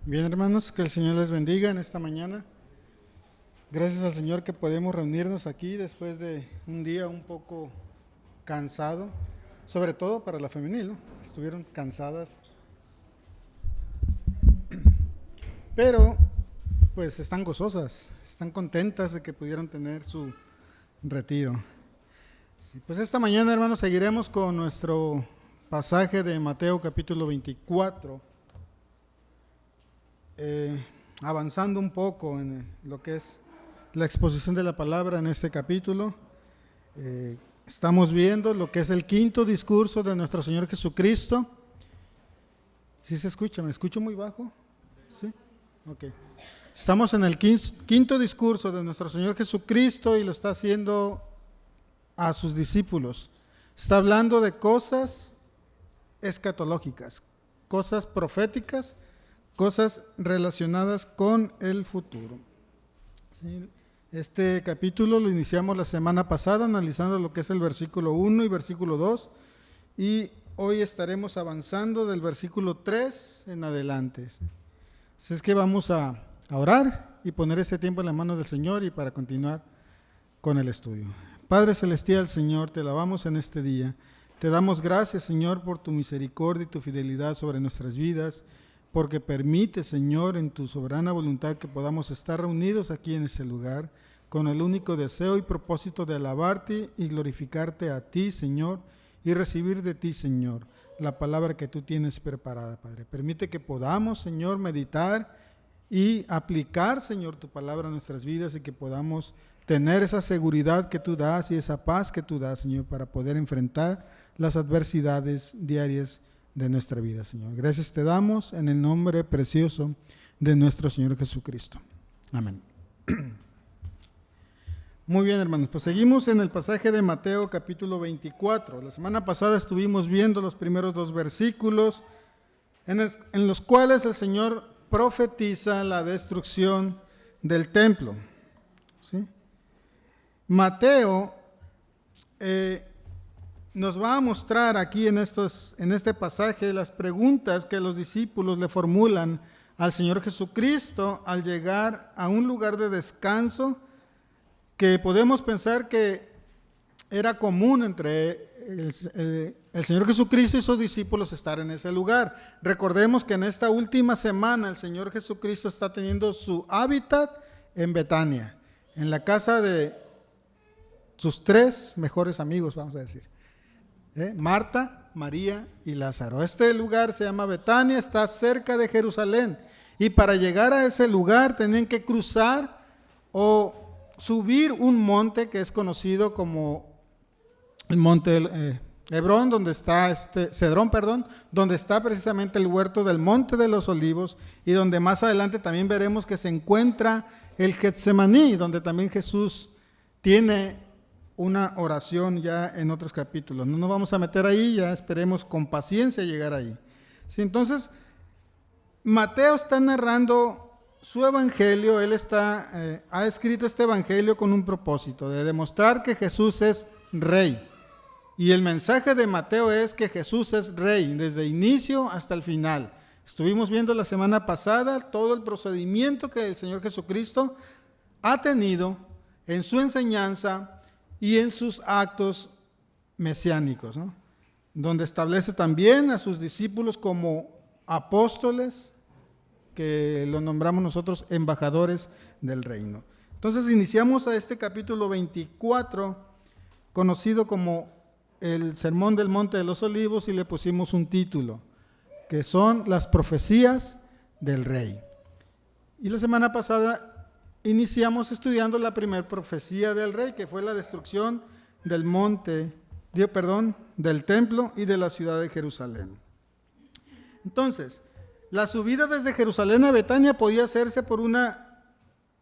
Bien, hermanos, que el Señor les bendiga en esta mañana. Gracias al Señor que podemos reunirnos aquí después de un día un poco cansado, sobre todo para la femenil, ¿no? Estuvieron cansadas, pero pues están gozosas, están contentas de que pudieron tener su retiro. Sí, pues esta mañana, hermanos, seguiremos con nuestro pasaje de Mateo capítulo 24. Avanzando un poco en lo que es la exposición de la palabra en este capítulo. Estamos viendo lo que es el quinto discurso de nuestro Señor Jesucristo. ¿Sí se escucha? ¿Me escucho muy bajo? ¿Sí? Ok. Estamos en el quinto discurso de nuestro Señor Jesucristo y lo está haciendo a sus discípulos. Está hablando de cosas escatológicas, cosas proféticas, cosas relacionadas con el futuro. Sí, este capítulo lo iniciamos la semana pasada analizando lo que es el versículo 1 y versículo 2 y hoy estaremos avanzando del versículo 3 en adelante. Así es que vamos a orar y poner este tiempo en las manos del Señor y para continuar con el estudio. Padre Celestial, Señor, te alabamos en este día. Te damos gracias, Señor, por tu misericordia y tu fidelidad sobre nuestras vidas, porque permite, Señor, en tu soberana voluntad que podamos estar reunidos aquí en este lugar con el único deseo y propósito de alabarte y glorificarte a ti, Señor, y recibir de ti, Señor, la palabra que tú tienes preparada, Padre. Permite que podamos, Señor, meditar y aplicar, Señor, tu palabra a nuestras vidas y que podamos tener esa seguridad que tú das y esa paz que tú das, Señor, para poder enfrentar las adversidades diarias de nuestra vida, Señor. Gracias te damos en el nombre precioso de nuestro Señor Jesucristo. Amén. Muy bien, hermanos, pues seguimos en el pasaje de Mateo capítulo 24. La semana pasada estuvimos viendo los primeros dos versículos en los cuales el Señor profetiza la destrucción del templo. ¿Sí? Mateo nos va a mostrar aquí en este pasaje las preguntas que los discípulos le formulan al Señor Jesucristo al llegar a un lugar de descanso que podemos pensar que era común entre el Señor Jesucristo y sus discípulos estar en ese lugar. Recordemos que en esta última semana el Señor Jesucristo está teniendo su hábitat en Betania, en la casa de sus tres mejores amigos, vamos a decir. Marta, María y Lázaro. Este lugar se llama Betania, está cerca de Jerusalén y para llegar a ese lugar tenían que cruzar o subir un monte que es conocido como el monte Hebrón, donde está Cedrón, donde está precisamente el huerto del Monte de los Olivos y donde más adelante también veremos que se encuentra el Getsemaní, donde también Jesús tiene una oración ya en otros capítulos. No nos vamos a meter ahí, ya esperemos con paciencia llegar ahí. Sí, entonces, Mateo está narrando su evangelio, él ha escrito este evangelio con un propósito, de demostrar que Jesús es rey. Y el mensaje de Mateo es que Jesús es rey, desde inicio hasta el final. Estuvimos viendo la semana pasada todo el procedimiento que el Señor Jesucristo ha tenido en su enseñanza y en sus actos mesiánicos, ¿no? Donde establece también a sus discípulos como apóstoles, que lo nombramos nosotros embajadores del reino. Entonces iniciamos a este capítulo 24, conocido como el Sermón del Monte de los Olivos, y le pusimos un título, que son las profecías del rey. Y la semana pasada iniciamos estudiando la primera profecía del rey, que fue la destrucción del del templo y de la ciudad de Jerusalén. Entonces, la subida desde Jerusalén a Betania podía hacerse por una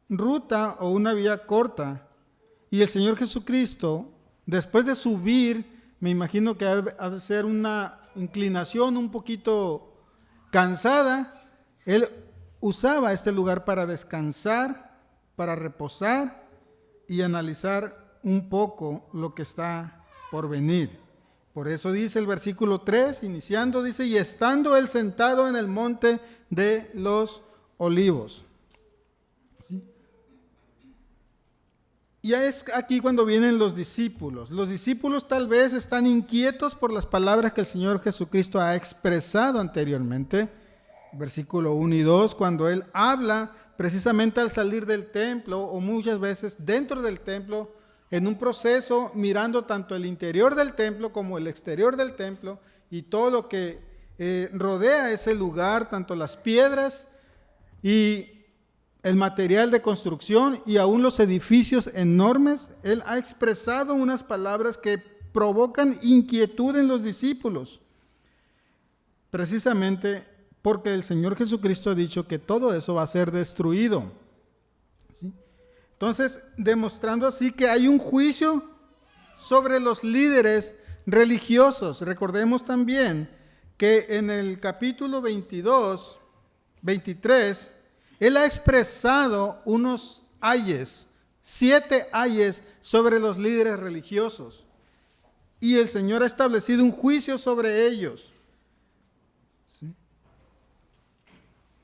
ruta o una vía corta. Y el Señor Jesucristo, después de subir, me imagino que ha de ser una inclinación un poquito cansada, Él usaba este lugar para descansar, para reposar y analizar un poco lo que está por venir. Por eso dice el versículo 3, iniciando, dice, y estando él sentado en el monte de los Olivos. ¿Sí? Y es aquí cuando vienen los discípulos. Los discípulos tal vez están inquietos por las palabras que el Señor Jesucristo ha expresado anteriormente. Versículo 1 y 2, cuando Él habla precisamente al salir del templo o muchas veces dentro del templo, en un proceso mirando tanto el interior del templo como el exterior del templo y todo lo que rodea ese lugar, tanto las piedras y el material de construcción y aún los edificios enormes. Él ha expresado unas palabras que provocan inquietud en los discípulos, precisamente porque el Señor Jesucristo ha dicho que todo eso va a ser destruido. ¿Sí? Entonces, demostrando así que hay un juicio sobre los líderes religiosos. Recordemos también que en el capítulo 22, 23, Él ha expresado unos ayes, 7 ayes sobre los líderes religiosos. Y el Señor ha establecido un juicio sobre ellos. ¿Sí?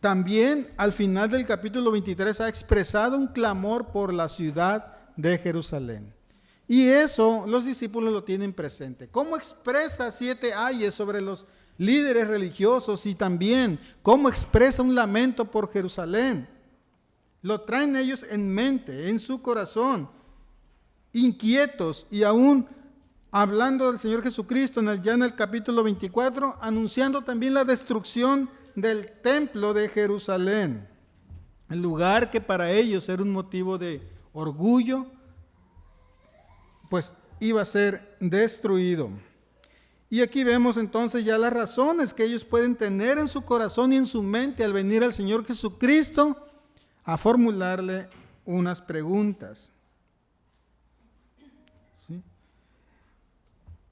También al final del capítulo 23 ha expresado un clamor por la ciudad de Jerusalén. Y eso los discípulos lo tienen presente. ¿Cómo expresa 7 ayes sobre los líderes religiosos y también cómo expresa un lamento por Jerusalén? Lo traen ellos en mente, en su corazón, inquietos y aún hablando del Señor Jesucristo ya en el capítulo 24, anunciando también la destrucción del templo de Jerusalén, el lugar que para ellos era un motivo de orgullo, pues iba a ser destruido. Y aquí vemos entonces ya las razones que ellos pueden tener en su corazón y en su mente al venir al Señor Jesucristo a formularle unas preguntas. ¿Sí?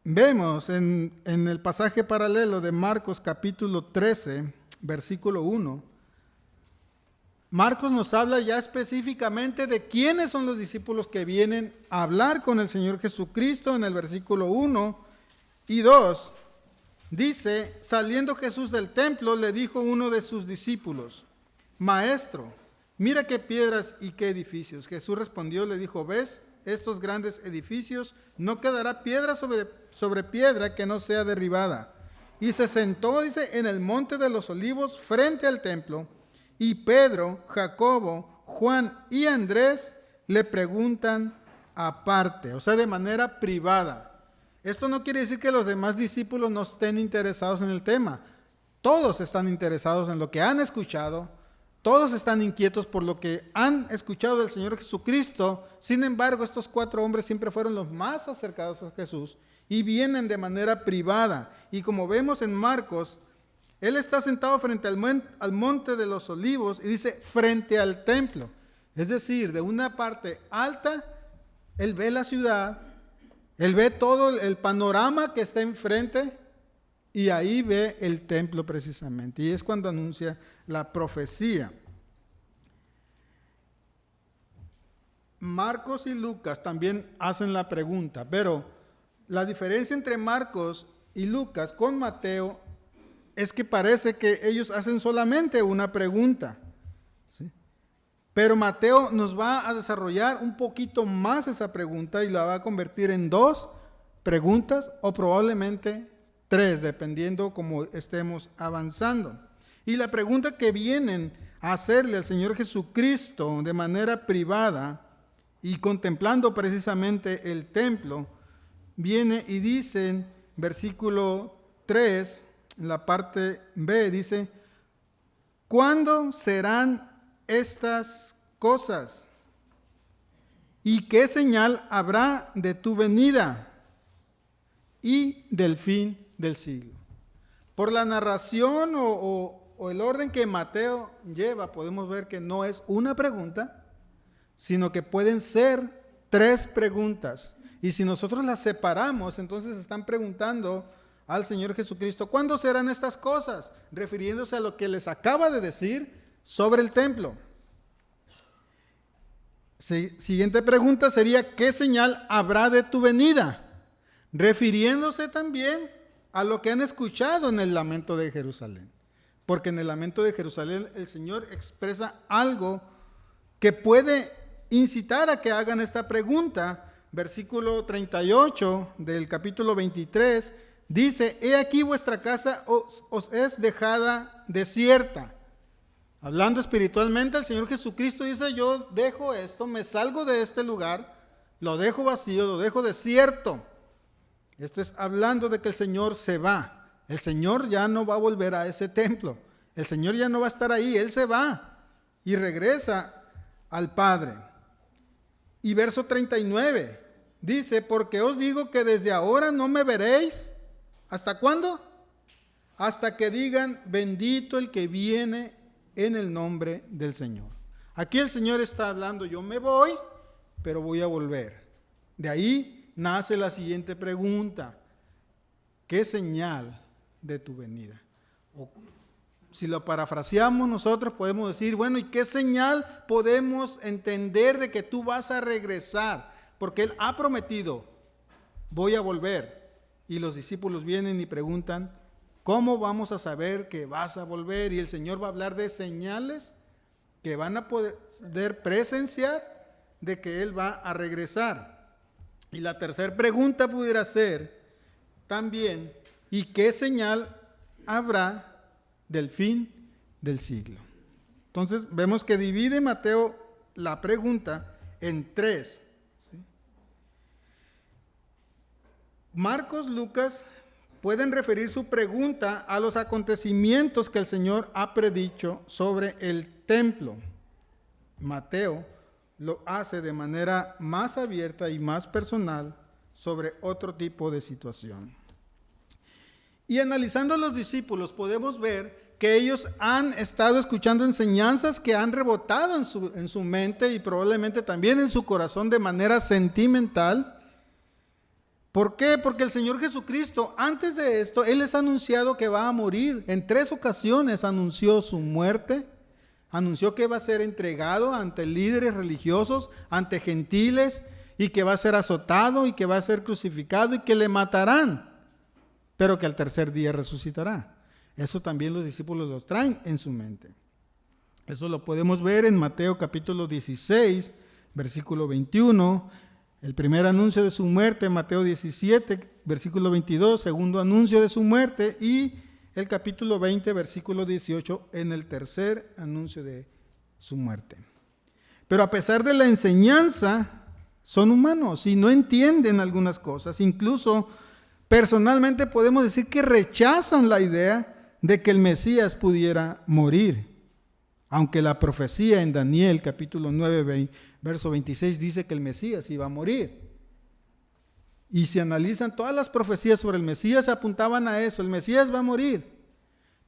Vemos en el pasaje paralelo de Marcos capítulo 13, versículo 1, Marcos nos habla ya específicamente de quiénes son los discípulos que vienen a hablar con el Señor Jesucristo en el versículo 1 y 2. Dice, saliendo Jesús del templo, le dijo uno de sus discípulos, Maestro, mira qué piedras y qué edificios. Jesús respondió, le dijo, ¿ves estos grandes edificios? No quedará piedra sobre piedra que no sea derribada. Y se sentó, dice, en el monte de los olivos frente al templo. Y Pedro, Jacobo, Juan y Andrés le preguntan aparte, o sea, de manera privada. Esto no quiere decir que los demás discípulos no estén interesados en el tema. Todos están interesados en lo que han escuchado. Todos están inquietos por lo que han escuchado del Señor Jesucristo. Sin embargo, estos 4 hombres siempre fueron los más acercados a Jesús y vienen de manera privada. Y como vemos en Marcos, Él está sentado frente al monte de los olivos y dice frente al templo. Es decir, de una parte alta, Él ve la ciudad, Él ve todo el panorama que está enfrente y ahí ve el templo precisamente. Y es cuando anuncia la profecía. Marcos y Lucas también hacen la pregunta, pero la diferencia entre Marcos y Lucas con Mateo es que parece que ellos hacen solamente una pregunta, ¿sí? Pero Mateo nos va a desarrollar un poquito más esa pregunta y la va a convertir en 2 preguntas o probablemente 3, dependiendo cómo estemos avanzando. Y la pregunta que vienen a hacerle al Señor Jesucristo de manera privada y contemplando precisamente el templo, viene y dice en versículo 3, en la parte B, dice, ¿cuándo serán estas cosas? ¿Y qué señal habrá de tu venida y del fin del siglo? Por la narración o el orden que Mateo lleva, podemos ver que no es una pregunta, sino que pueden ser 3 preguntas. Y si nosotros las separamos, entonces están preguntando al Señor Jesucristo, ¿cuándo serán estas cosas? Refiriéndose a lo que les acaba de decir sobre el templo. Siguiente pregunta sería, ¿qué señal habrá de tu venida? Refiriéndose también a lo que han escuchado en el lamento de Jerusalén. porque en el lamento de Jerusalén el Señor expresa algo que puede incitar a que hagan esta pregunta. Versículo 38 del capítulo 23 dice: he aquí vuestra casa os es dejada desierta. Hablando espiritualmente, el Señor Jesucristo dice: yo dejo esto, me salgo de este lugar, lo dejo vacío, lo dejo desierto. Esto es hablando de que el Señor se va. El Señor ya no va a volver a ese templo. El Señor ya no va a estar ahí. Él se va y regresa al Padre. Y verso 39 dice: porque os digo que desde ahora no me veréis. ¿Hasta cuándo? Hasta que digan: bendito el que viene en el nombre del Señor. Aquí el Señor está hablando: yo me voy, pero voy a volver. De ahí nace la siguiente pregunta: ¿qué señal de tu venida? O si lo parafraseamos nosotros podemos decir: bueno, ¿y qué señal podemos entender de que tú vas a regresar? Porque Él ha prometido: voy a volver. Y los discípulos vienen y preguntan: ¿cómo vamos a saber que vas a volver? Y el Señor va a hablar de señales que van a poder presenciar de que Él va a regresar. Y la tercera pregunta pudiera ser también: ¿y qué señal habrá del fin del siglo? Entonces vemos que divide Mateo la pregunta en tres, ¿sí? Marcos, Lucas pueden referir su pregunta a los acontecimientos que el Señor ha predicho sobre el templo. Mateo lo hace de manera más abierta y más personal sobre otro tipo de situación. Y analizando a los discípulos podemos ver que ellos han estado escuchando enseñanzas que han rebotado en su mente y probablemente también en su corazón de manera sentimental. ¿Por qué? Porque el Señor Jesucristo, antes de esto, Él les ha anunciado que va a morir. En 3 ocasiones anunció su muerte. Anunció que va a ser entregado ante líderes religiosos, ante gentiles, y que va a ser azotado y que va a ser crucificado y que le matarán, pero que al tercer día resucitará. Eso también los discípulos los traen en su mente. Eso lo podemos ver en Mateo capítulo 16, versículo 21, el primer anuncio de su muerte, Mateo 17, versículo 22, segundo anuncio de su muerte, y el capítulo 20, versículo 18, en el tercer anuncio de su muerte. Pero a pesar de la enseñanza, son humanos y no entienden algunas cosas. Incluso personalmente podemos decir que rechazan la idea de que el Mesías pudiera morir. Aunque la profecía en Daniel capítulo 9, verso 26 dice que el Mesías iba a morir. Y si analizan todas las profecías sobre el Mesías, apuntaban a eso: el Mesías va a morir.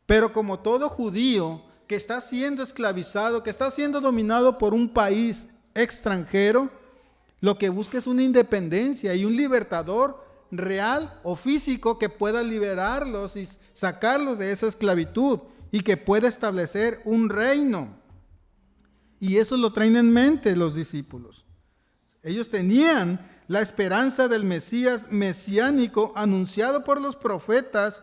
Pero como todo judío que está siendo esclavizado, que está siendo dominado por un país extranjero, lo que busca es una independencia y un libertador real o físico que pueda liberarlos y sacarlos de esa esclavitud y que pueda establecer un reino. Y eso lo traen en mente los discípulos. Ellos tenían la esperanza del Mesías mesiánico anunciado por los profetas,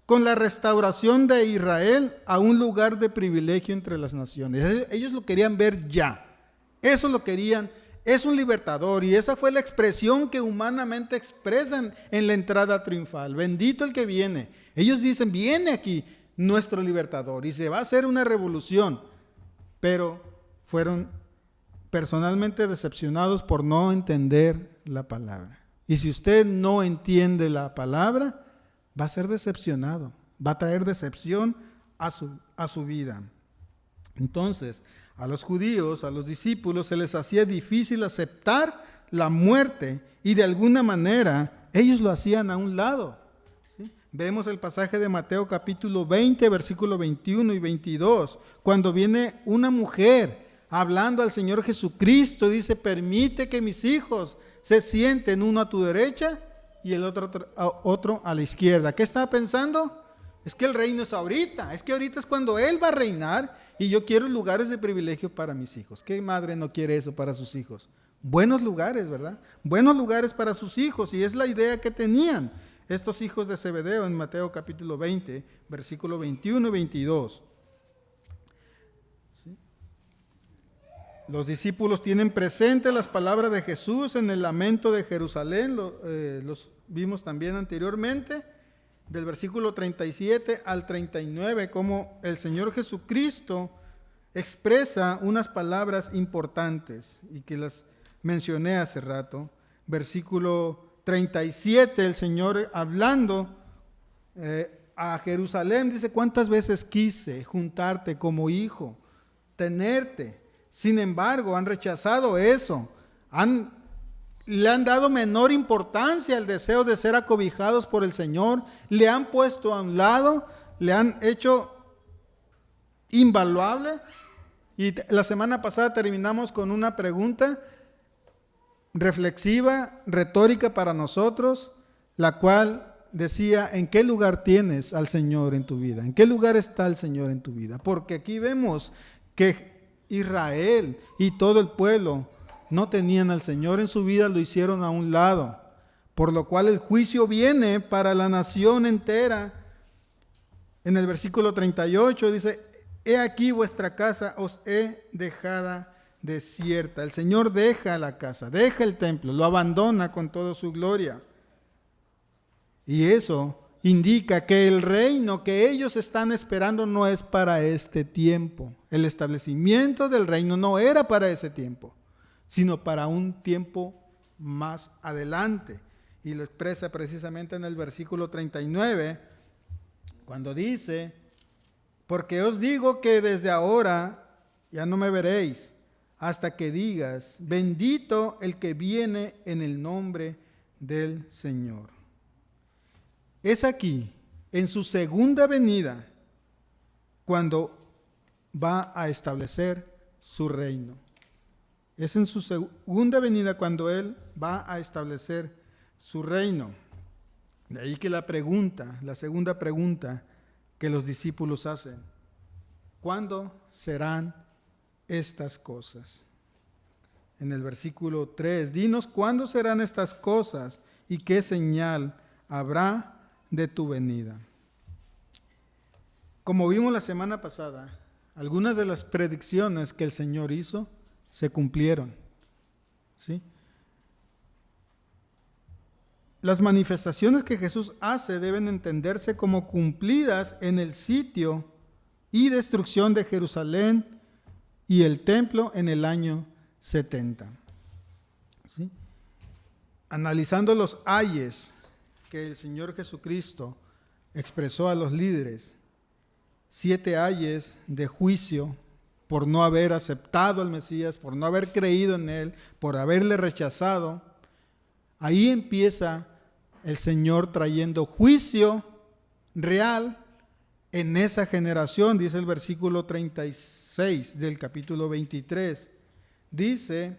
con la restauración de Israel a un lugar de privilegio entre las naciones. Ellos lo querían ver ya. Eso lo querían. Es un libertador, y esa fue la expresión que humanamente expresan en la entrada triunfal. Bendito el que viene. Ellos dicen: viene aquí nuestro libertador y se va a hacer una revolución. Pero fueron personalmente decepcionados por no entender la palabra. Y si usted no entiende la palabra, va a ser decepcionado, va a traer decepción a su vida. Entonces, a los judíos, a los discípulos, se les hacía difícil aceptar la muerte y de alguna manera ellos lo hacían a un lado. ¿Sí? Vemos el pasaje de Mateo capítulo 20, versículo 21 y 22, cuando viene una mujer hablando al Señor Jesucristo, dice: permite que mis hijos se sienten, uno a tu derecha y el otro a la izquierda. ¿Qué estaba pensando? Es que el reino es ahorita, es que ahorita es cuando Él va a reinar y yo quiero lugares de privilegio para mis hijos. ¿Qué madre no quiere eso para sus hijos? Buenos lugares, ¿verdad? Buenos lugares para sus hijos, y es la idea que tenían. estos hijos de Zebedeo en Mateo capítulo 20, versículo 21 y 22. ¿Sí? Los discípulos tienen presente las palabras de Jesús en el lamento de Jerusalén, los vimos también anteriormente, del versículo 37 al 39, como el Señor Jesucristo expresa unas palabras importantes y que las mencioné hace rato. Versículo 37, el Señor hablando a Jerusalén dice: ¿cuántas veces quise juntarte como hijo, tenerte? Sin embargo, han rechazado eso, le han dado menor importancia al deseo de ser acobijados por el Señor, le han puesto a un lado, le han hecho invaluable. Y la semana pasada terminamos con una pregunta reflexiva, retórica para nosotros, la cual decía: ¿en qué lugar tienes al Señor en tu vida? ¿En qué lugar está el Señor en tu vida? Porque aquí vemos que Israel y todo el pueblo no tenían al Señor en su vida, lo hicieron a un lado, por lo cual el juicio viene para la nación entera. En el versículo 38 dice: he aquí vuestra casa os he dejada desierta. El Señor deja la casa, deja el templo, lo abandona con toda su gloria. Y eso indica que el reino que ellos están esperando no es para este tiempo. El establecimiento del reino no era para ese tiempo, sino para un tiempo más adelante. Y lo expresa precisamente en el versículo 39, cuando dice: porque os digo que desde ahora ya no me veréis, hasta que digas: bendito el que viene en el nombre del Señor. Es aquí, en su segunda venida, cuando va a establecer su reino. Es en su segunda venida cuando Él va a establecer su reino. De ahí que la segunda pregunta que los discípulos hacen: ¿cuándo serán estas cosas? En el versículo 3, dinos cuándo serán estas cosas y qué señal habrá de tu venida. Como vimos la semana pasada, algunas de las predicciones que el Señor hizo se cumplieron, ¿sí? Las manifestaciones que Jesús hace deben entenderse como cumplidas en el sitio y destrucción de Jerusalén y el templo en el año 70. ¿Sí? Analizando los ayes que el Señor Jesucristo expresó a los líderes, 7 ayes de juicio por no haber aceptado al Mesías, por no haber creído en Él, por haberle rechazado. Ahí empieza el Señor trayendo juicio real en esa generación, dice el versículo 36 del capítulo 23. Dice: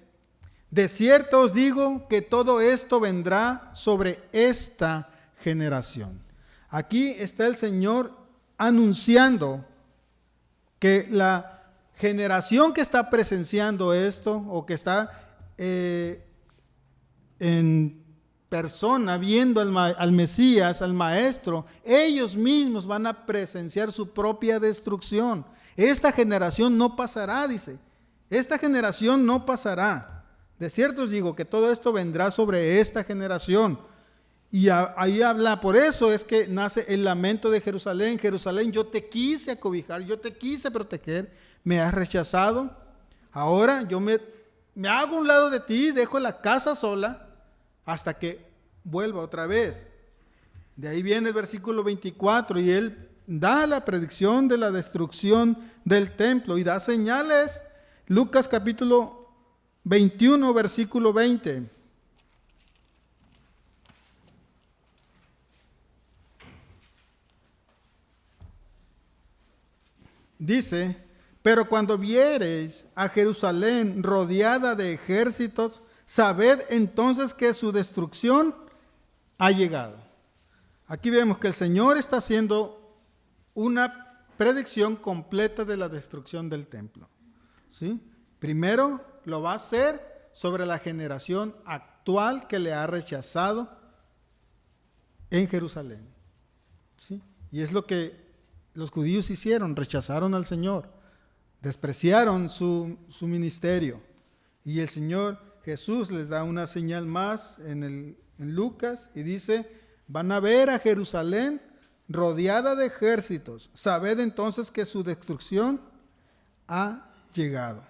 de cierto os digo que todo esto vendrá sobre esta generación. Aquí está el Señor anunciando que la generación que está presenciando esto, o que está en persona viendo al Mesías, al Maestro, ellos mismos van a presenciar su propia destrucción. Esta generación no pasará, dice. Esta generación no pasará. De cierto os digo que todo esto vendrá sobre esta generación. Y ahí habla, por eso es que nace el lamento de Jerusalén. Jerusalén, yo te quise acobijar, yo te quise proteger, me has rechazado. Ahora yo me hago a un lado de ti, dejo la casa sola hasta que vuelva otra vez. De ahí viene el versículo 24 y él da la predicción de la destrucción del templo y da señales. Lucas capítulo 21, versículo 20. Dice: pero cuando viereis a Jerusalén rodeada de ejércitos, sabed entonces que su destrucción ha llegado. Aquí vemos que el Señor está haciendo una predicción completa de la destrucción del templo, ¿sí? Primero lo va a hacer sobre la generación actual que le ha rechazado en Jerusalén. ¿Sí? Y es lo que los judíos hicieron, rechazaron al Señor, despreciaron su ministerio. Y el Señor Jesús les da una señal más en Lucas y dice: van a ver a Jerusalén rodeada de ejércitos. Sabed entonces que su destrucción ha llegado.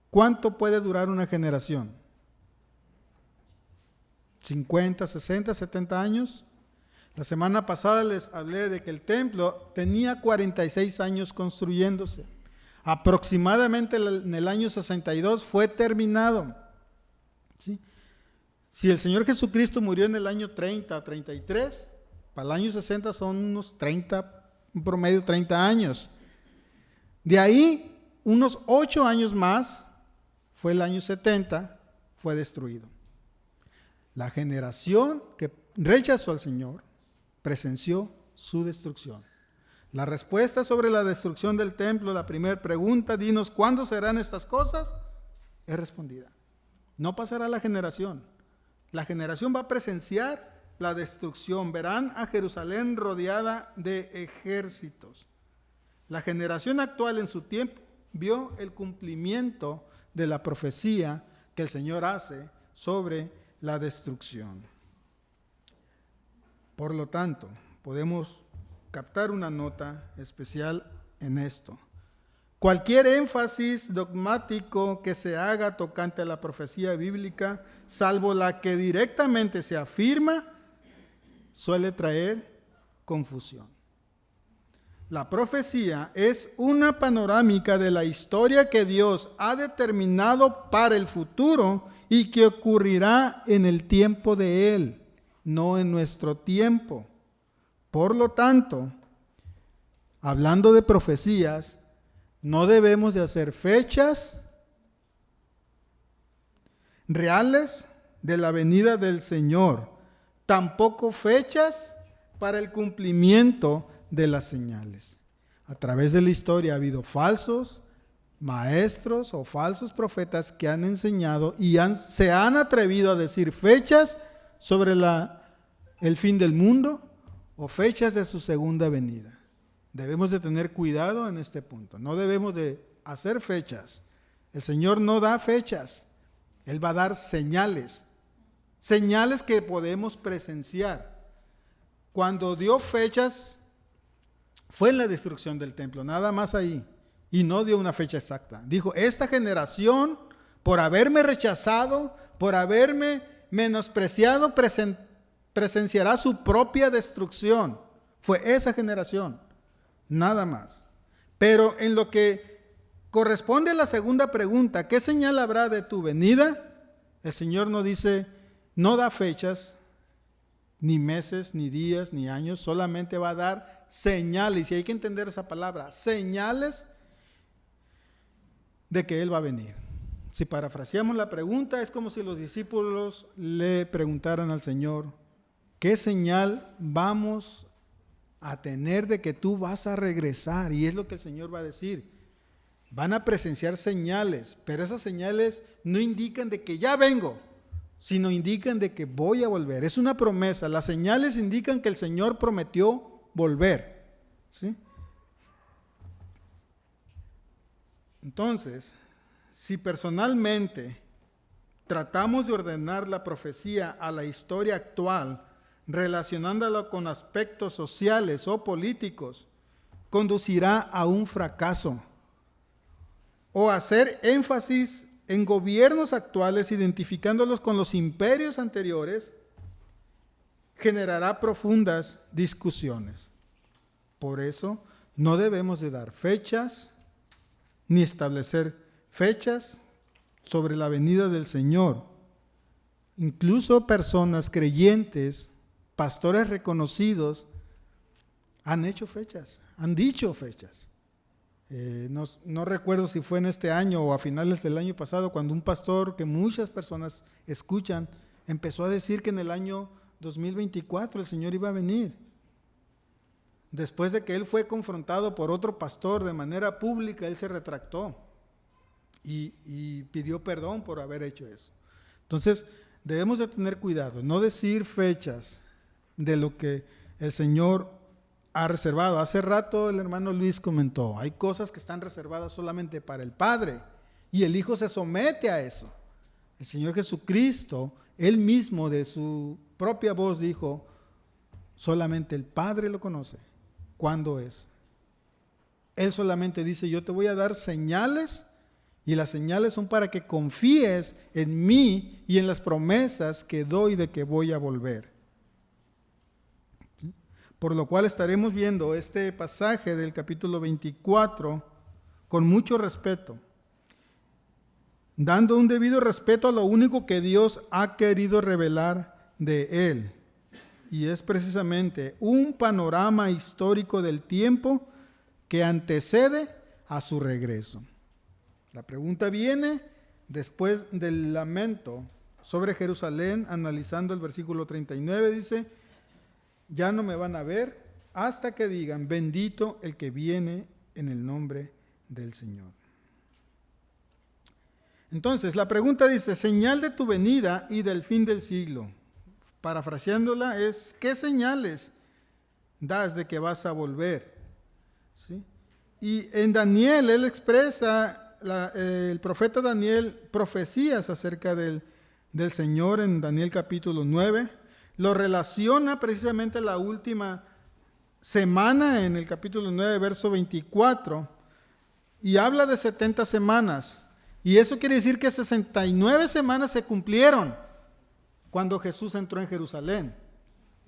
¿Cuánto puede durar una generación? ¿50, 60, 70 años? La semana pasada les hablé de que el templo tenía 46 años construyéndose. Aproximadamente en el año 62 fue terminado. ¿Sí? Si el Señor Jesucristo murió en el año 30, 33, para el año 60 son unos 30, un promedio 30 años. De ahí, unos 8 años más, fue el año 70, fue destruido. La generación que rechazó al Señor presenció su destrucción. La respuesta sobre la destrucción del templo, la primera pregunta: dinos, ¿cuándo serán estas cosas?, es respondida. No pasará la generación. La generación va a presenciar la destrucción. Verán a Jerusalén rodeada de ejércitos. La generación actual en su tiempo vio el cumplimiento de la profecía que el Señor hace sobre la destrucción. Por lo tanto, podemos captar una nota especial en esto. Cualquier énfasis dogmático que se haga tocante a la profecía bíblica, salvo la que directamente se afirma, suele traer confusión. La profecía es una panorámica de la historia que Dios ha determinado para el futuro y que ocurrirá en el tiempo de Él, no en nuestro tiempo. Por lo tanto, hablando de profecías, no debemos de hacer fechas reales de la venida del Señor, tampoco fechas para el cumplimiento de las señales. A través de la historia ha habido falsos maestros o falsos profetas que han enseñado y se han atrevido a decir fechas sobre el fin del mundo o fechas de su segunda venida. Debemos de tener cuidado en este punto. No debemos de hacer fechas. El Señor no da fechas. Él va a dar señales. Señales que podemos presenciar. Cuando dio fechas, fue en la destrucción del templo, nada más ahí. Y no dio una fecha exacta. Dijo: esta generación, por haberme rechazado, por haberme menospreciado, presenciará su propia destrucción. Fue esa generación. Nada más. Pero en lo que corresponde a la segunda pregunta, ¿qué señal habrá de tu venida? El Señor no dice, no da fechas, ni meses, ni días, ni años, solamente va a dar señales, y hay que entender esa palabra, señales de que Él va a venir. Si parafraseamos la pregunta, es como si los discípulos le preguntaran al Señor, ¿qué señal vamos a tener de que tú vas a regresar? Y es lo que el Señor va a decir. Van a presenciar señales, pero esas señales no indican de que ya vengo, sino indican de que voy a volver. Es una promesa. Las señales indican que el Señor prometió volver. ¿Sí? Entonces, si personalmente tratamos de ordenar la profecía a la historia actual, relacionándola con aspectos sociales o políticos, conducirá a un fracaso. O hacer énfasis en gobiernos actuales, identificándolos con los imperios anteriores, generará profundas discusiones. Por eso, no debemos de dar fechas, ni establecer fechas sobre la venida del Señor. Incluso personas creyentes, pastores reconocidos, han hecho fechas, han dicho fechas. No recuerdo si fue en este año o a finales del año pasado, cuando un pastor que muchas personas escuchan, empezó a decir que en el año 2024 el Señor iba a venir. Después de que él fue confrontado por otro pastor de manera pública, él se retractó y pidió perdón por haber hecho eso. Entonces, debemos de tener cuidado, no decir fechas de lo que el Señor ha reservado. Hace rato el hermano Luis comentó, hay cosas que están reservadas solamente para el Padre y el Hijo se somete a eso. El Señor Jesucristo, Él mismo de su propia voz dijo, solamente el Padre lo conoce. ¿Cuándo es? Él solamente dice, yo te voy a dar señales y las señales son para que confíes en mí y en las promesas que doy de que voy a volver. ¿Sí? Por lo cual estaremos viendo este pasaje del capítulo 24 con mucho respeto, dando un debido respeto a lo único que Dios ha querido revelar de Él. Y es precisamente un panorama histórico del tiempo que antecede a su regreso. La pregunta viene después del lamento sobre Jerusalén, analizando el versículo 39, dice, ya no me van a ver hasta que digan, bendito el que viene en el nombre del Señor. Entonces, la pregunta dice, señal de tu venida y del fin del siglo. Parafraseándola es, ¿qué señales das de que vas a volver? ¿Sí? Y en Daniel, él expresa, el profeta Daniel, profecías acerca del Señor en Daniel capítulo 9. Lo relaciona precisamente a la última semana en el capítulo 9, verso 24. Y habla de 70 semanas. Y eso quiere decir que 69 semanas se cumplieron cuando Jesús entró en Jerusalén.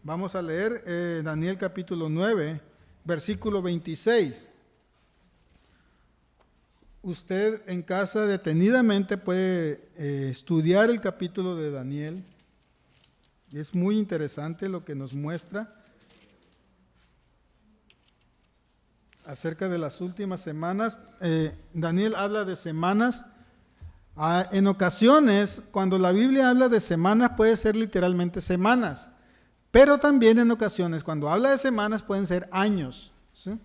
Vamos a leer Daniel capítulo 9, versículo 26. Usted en casa detenidamente puede estudiar el capítulo de Daniel. Es muy interesante lo que nos muestra acerca de las últimas semanas. Daniel habla de semanas. En ocasiones, cuando la Biblia habla de semanas, puede ser literalmente semanas. Pero también en ocasiones, cuando habla de semanas, pueden ser años. ¿Sí?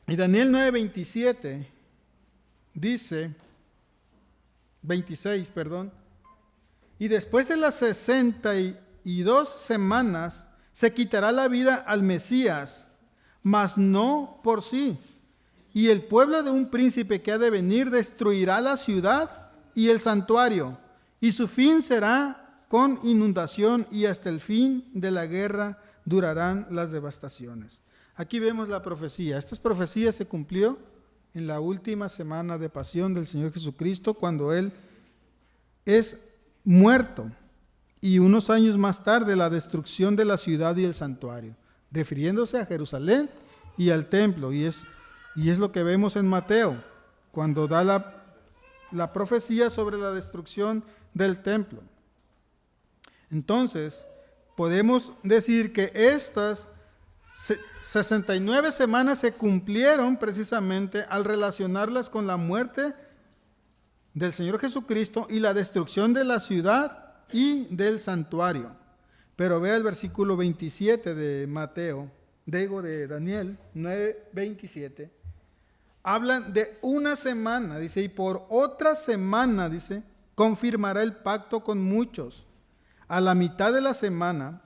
Y Daniel 9:26 dice, y después de las 62 semanas se quitará la vida al Mesías, mas no por sí. Y el pueblo de un príncipe que ha de venir destruirá la ciudad y el santuario, y su fin será con inundación, y hasta el fin de la guerra durarán las devastaciones. Aquí vemos la profecía. Esta profecía se cumplió en la última semana de pasión del Señor Jesucristo, cuando Él es muerto, y unos años más tarde la destrucción de la ciudad y el santuario, refiriéndose a Jerusalén y al templo. Y es lo que vemos en Mateo, cuando da la profecía sobre la destrucción del templo. Entonces, podemos decir que estas 69 semanas se cumplieron precisamente al relacionarlas con la muerte del Señor Jesucristo y la destrucción de la ciudad y del santuario. Pero vea el versículo 27 de de Daniel 9:27. Hablan de una semana, dice, y por otra semana, dice, confirmará el pacto con muchos. A la mitad de la semana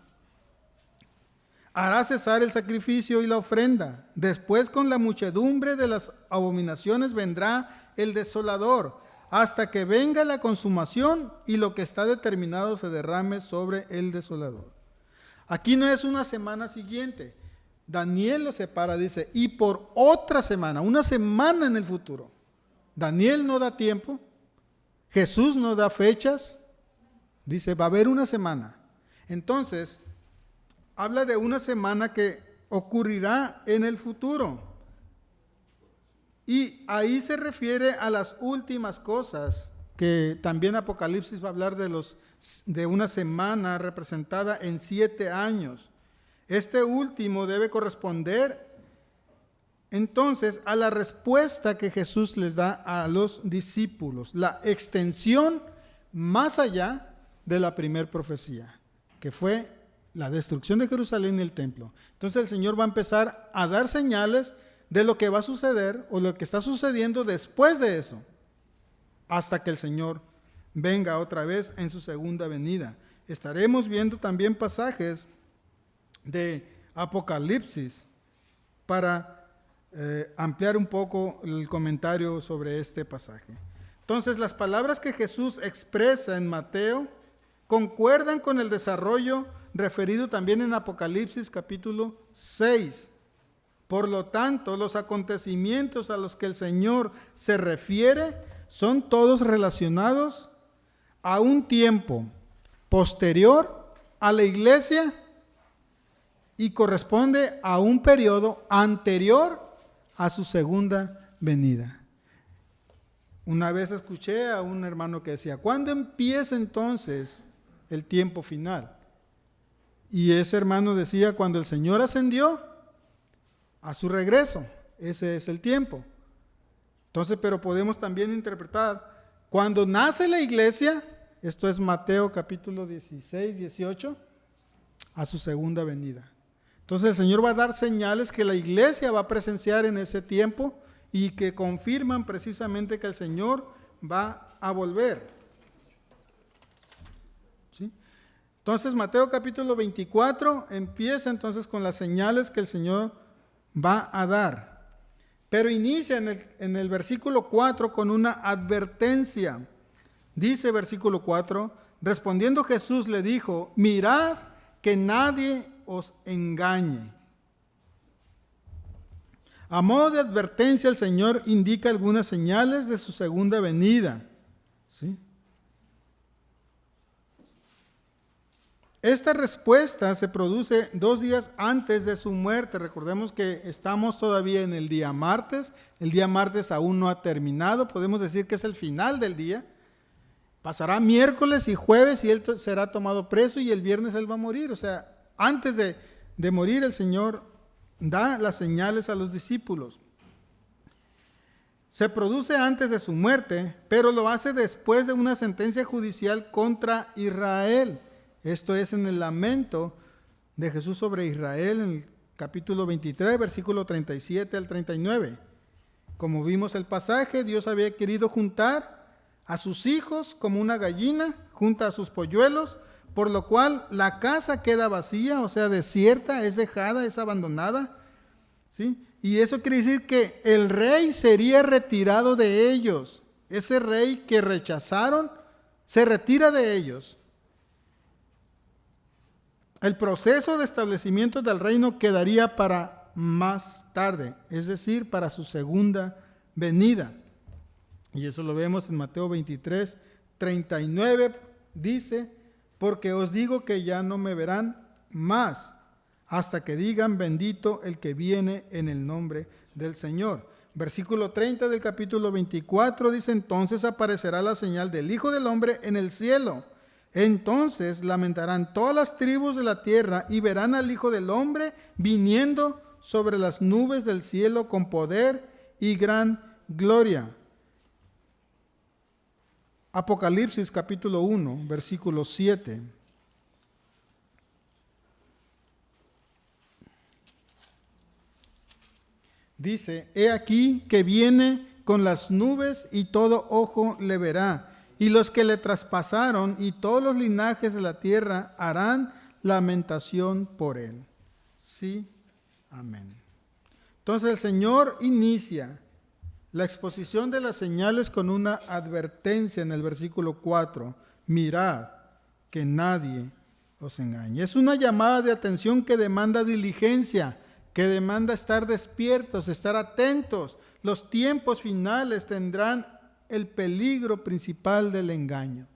hará cesar el sacrificio y la ofrenda. Después, con la muchedumbre de las abominaciones vendrá el desolador, hasta que venga la consumación y lo que está determinado se derrame sobre el desolador. Aquí no es una semana siguiente. Daniel lo separa, dice, y por otra semana, una semana en el futuro. Daniel no da tiempo, Jesús no da fechas, dice, va a haber una semana. Entonces, habla de una semana que ocurrirá en el futuro. Y ahí se refiere a las últimas cosas, que también Apocalipsis va a hablar de una semana representada en 7 años. Este último debe corresponder entonces a la respuesta que Jesús les da a los discípulos, la extensión más allá de la primera profecía, que fue la destrucción de Jerusalén y el templo. Entonces el Señor va a empezar a dar señales de lo que va a suceder o lo que está sucediendo después de eso, hasta que el Señor venga otra vez en su segunda venida. estaremos viendo también pasajes de Apocalipsis para ampliar un poco el comentario sobre este pasaje. Entonces, las palabras que Jesús expresa en Mateo concuerdan con el desarrollo referido también en Apocalipsis capítulo 6. Por lo tanto, los acontecimientos a los que el Señor se refiere son todos relacionados a un tiempo posterior a la iglesia y corresponde a un periodo anterior a su segunda venida. Una vez escuché a un hermano que decía, ¿cuándo empieza entonces el tiempo final? Y ese hermano decía, cuando el Señor ascendió a su regreso, ese es el tiempo. Entonces, pero podemos también interpretar, cuando nace la iglesia, esto es Mateo capítulo 16, 18, a su segunda venida. Entonces el Señor va a dar señales que la iglesia va a presenciar en ese tiempo y que confirman precisamente que el Señor va a volver. ¿Sí? Entonces Mateo capítulo 24 empieza entonces con las señales que el Señor va a dar. Pero inicia en el versículo 4 con una advertencia. Dice versículo 4, respondiendo Jesús le dijo, mirad que nadie os engañe. A modo de advertencia, el Señor indica algunas señales de su segunda venida. ¿Sí? Esta respuesta se produce 2 días antes de su muerte. Recordemos que estamos todavía en el día martes. El día martes aún no ha terminado. Podemos decir que es el final del día. Pasará miércoles y jueves y él será tomado preso y el viernes él va a morir. O sea, antes de morir el Señor da las señales a los discípulos. Se produce antes de su muerte, pero lo hace después de una sentencia judicial contra Israel. Esto es en el lamento de Jesús sobre Israel en el capítulo 23, versículo 37 al 39. Como vimos el pasaje, Dios había querido juntar a sus hijos como una gallina junta a sus polluelos, por lo cual la casa queda vacía, o sea, desierta, es dejada, es abandonada. ¿Sí? Y eso quiere decir que el rey sería retirado de ellos. Ese rey que rechazaron se retira de ellos. El proceso de establecimiento del reino quedaría para más tarde, es decir, para su segunda venida. Y eso lo vemos en Mateo 23, 39, dice, porque os digo que ya no me verán más, hasta que digan bendito el que viene en el nombre del Señor. Versículo 30 del capítulo 24 dice, entonces aparecerá la señal del Hijo del Hombre en el cielo. Entonces lamentarán todas las tribus de la tierra y verán al Hijo del Hombre viniendo sobre las nubes del cielo con poder y gran gloria. Apocalipsis capítulo 1, versículo 7. Dice, he aquí que viene con las nubes y todo ojo le verá, y los que le traspasaron y todos los linajes de la tierra harán lamentación por él. Sí, amén. Entonces el Señor inicia la exposición de las señales con una advertencia en el versículo 4. Mirad que nadie os engañe. Es una llamada de atención que demanda diligencia, que demanda estar despiertos, estar atentos. Los tiempos finales tendrán el peligro principal del engaño.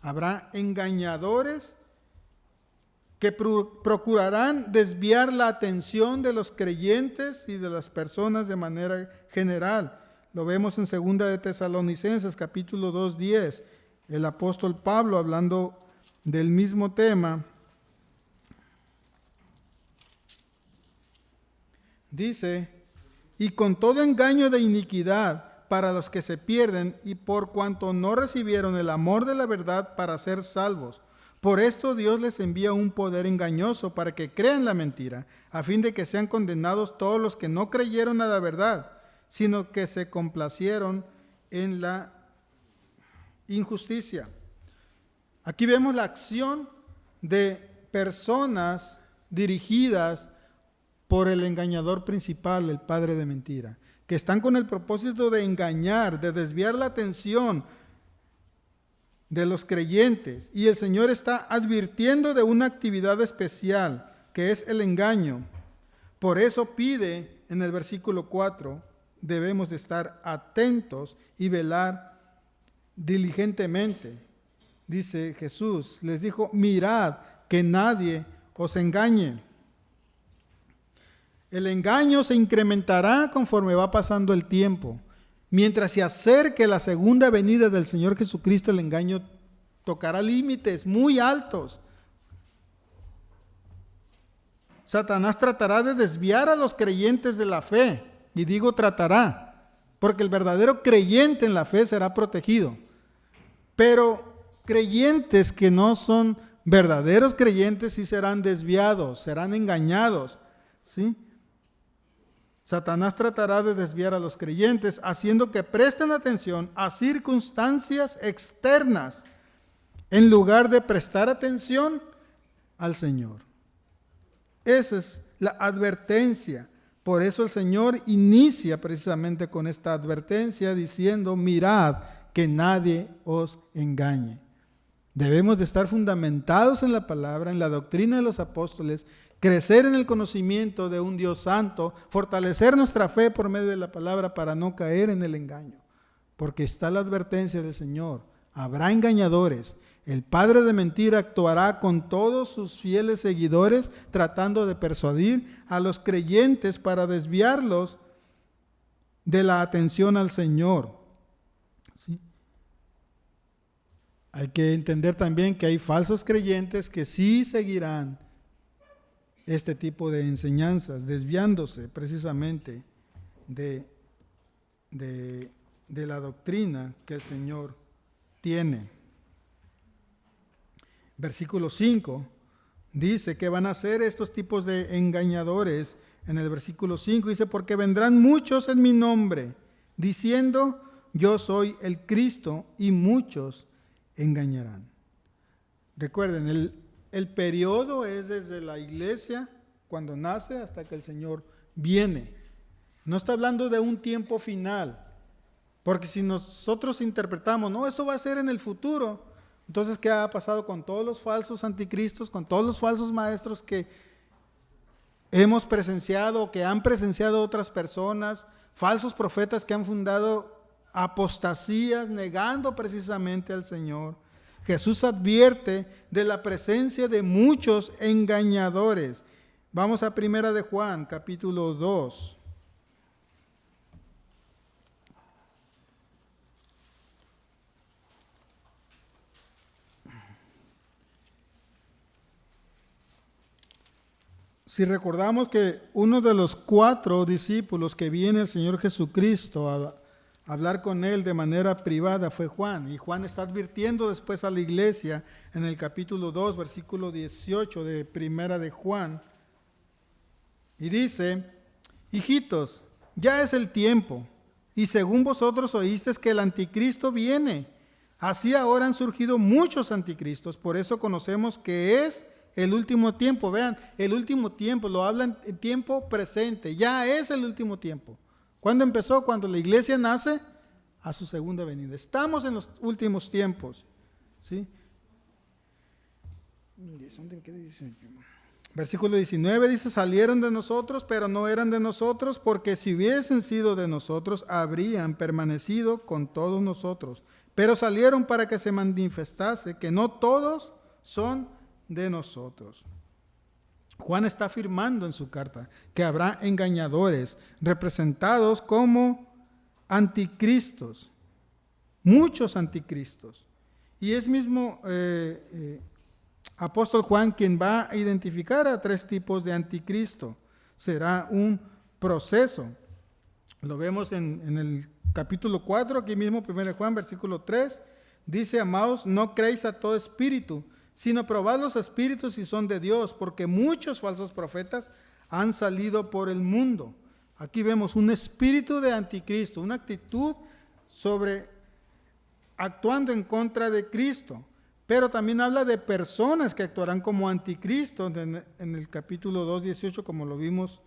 Habrá engañadores que procurarán desviar la atención de los creyentes y de las personas de manera general. Lo vemos en 2 de Tesalonicenses, capítulo 2:10. El apóstol Pablo, hablando del mismo tema, dice, y con todo engaño de iniquidad para los que se pierden y por cuanto no recibieron el amor de la verdad para ser salvos. Por esto Dios les envía un poder engañoso para que crean la mentira, a fin de que sean condenados todos los que no creyeron a la verdad, sino que se complacieron en la injusticia. Aquí vemos la acción de personas dirigidas por el engañador principal, el padre de mentira, que están con el propósito de engañar, de desviar la atención de los creyentes. Y el Señor está advirtiendo de una actividad especial, que es el engaño. Por eso pide en el versículo 4, debemos de estar atentos y velar diligentemente. Dice Jesús, les dijo, mirad que nadie os engañe. El engaño se incrementará conforme va pasando el tiempo. Mientras se acerque la segunda venida del Señor Jesucristo, el engaño tocará límites muy altos. Satanás tratará de desviar a los creyentes de la fe. Y digo tratará, porque el verdadero creyente en la fe será protegido. Pero creyentes que no son verdaderos creyentes sí serán desviados, serán engañados, ¿sí? Satanás tratará de desviar a los creyentes, haciendo que presten atención a circunstancias externas, en lugar de prestar atención al Señor. Esa es la advertencia. Por eso el Señor inicia precisamente con esta advertencia diciendo, mirad que nadie os engañe. Debemos de estar fundamentados en la palabra, en la doctrina de los apóstoles, crecer en el conocimiento de un Dios santo, fortalecer nuestra fe por medio de la palabra para no caer en el engaño. Porque está la advertencia del Señor. Habrá engañadores. El padre de mentira actuará con todos sus fieles seguidores tratando de persuadir a los creyentes para desviarlos de la atención al Señor. ¿Sí? Hay que entender también que hay falsos creyentes que sí seguirán este tipo de enseñanzas, desviándose precisamente de la doctrina que el Señor tiene. Versículo 5 dice que van a ser estos tipos de engañadores. En el versículo 5 dice, porque vendrán muchos en mi nombre, diciendo, yo soy el Cristo, y muchos engañarán. Recuerden, el periodo es desde la iglesia, cuando nace, hasta que el Señor viene. No está hablando de un tiempo final, porque si nosotros interpretamos, no, eso va a ser en el futuro, entonces, ¿qué ha pasado con todos los falsos anticristos, con todos los falsos maestros que hemos presenciado, que han presenciado otras personas, falsos profetas que han fundado apostasías, negando precisamente al Señor? Jesús advierte de la presencia de muchos engañadores. Vamos a 1 de Juan, capítulo 2. Si recordamos que uno de los 4 discípulos que viene el Señor Jesucristo a hablar con él de manera privada fue Juan, y Juan está advirtiendo después a la iglesia en el capítulo 2, versículo 18 de 1 de Juan, y dice, hijitos, ya es el tiempo, y según vosotros oísteis que el anticristo viene, así ahora han surgido muchos anticristos, por eso conocemos que es el último tiempo. Vean, el último tiempo, lo hablan en tiempo presente, ya es el último tiempo. ¿Cuándo empezó? Cuando la iglesia nace, a su segunda venida. Estamos en los últimos tiempos, ¿sí? Versículo 19 dice, salieron de nosotros, pero no eran de nosotros, porque si hubiesen sido de nosotros, habrían permanecido con todos nosotros. Pero salieron para que se manifestase que no todos son de nosotros. Juan está afirmando en su carta que habrá engañadores representados como anticristos, muchos anticristos. Y es mismo apóstol Juan quien va a identificar a 3 tipos de anticristo. Será un proceso. Lo vemos en el capítulo 4, aquí mismo, 1 Juan, versículo 3, dice, amados, no creéis a todo espíritu, sino probad los espíritus si son de Dios, porque muchos falsos profetas han salido por el mundo. Aquí vemos un espíritu de anticristo, una actitud actuando en contra de Cristo. Pero también habla de personas que actuarán como anticristo en el capítulo 2, 18, como lo vimos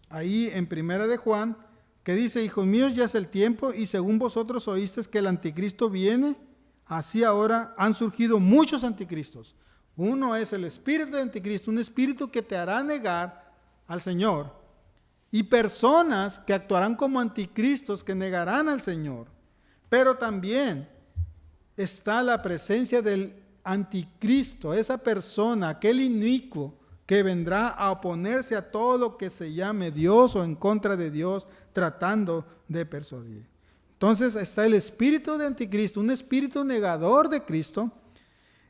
ahí en Primera de Juan, que dice: hijos míos, ya es el tiempo, y según vosotros oísteis que el anticristo viene, así ahora han surgido muchos anticristos. Uno es el espíritu de anticristo, un espíritu que te hará negar al Señor, y personas que actuarán como anticristos, que negarán al Señor. Pero también está la presencia del anticristo, esa persona, aquel inicuo que vendrá a oponerse a todo lo que se llame Dios o en contra de Dios, tratando de persuadir. Entonces está el espíritu de anticristo, un espíritu negador de Cristo.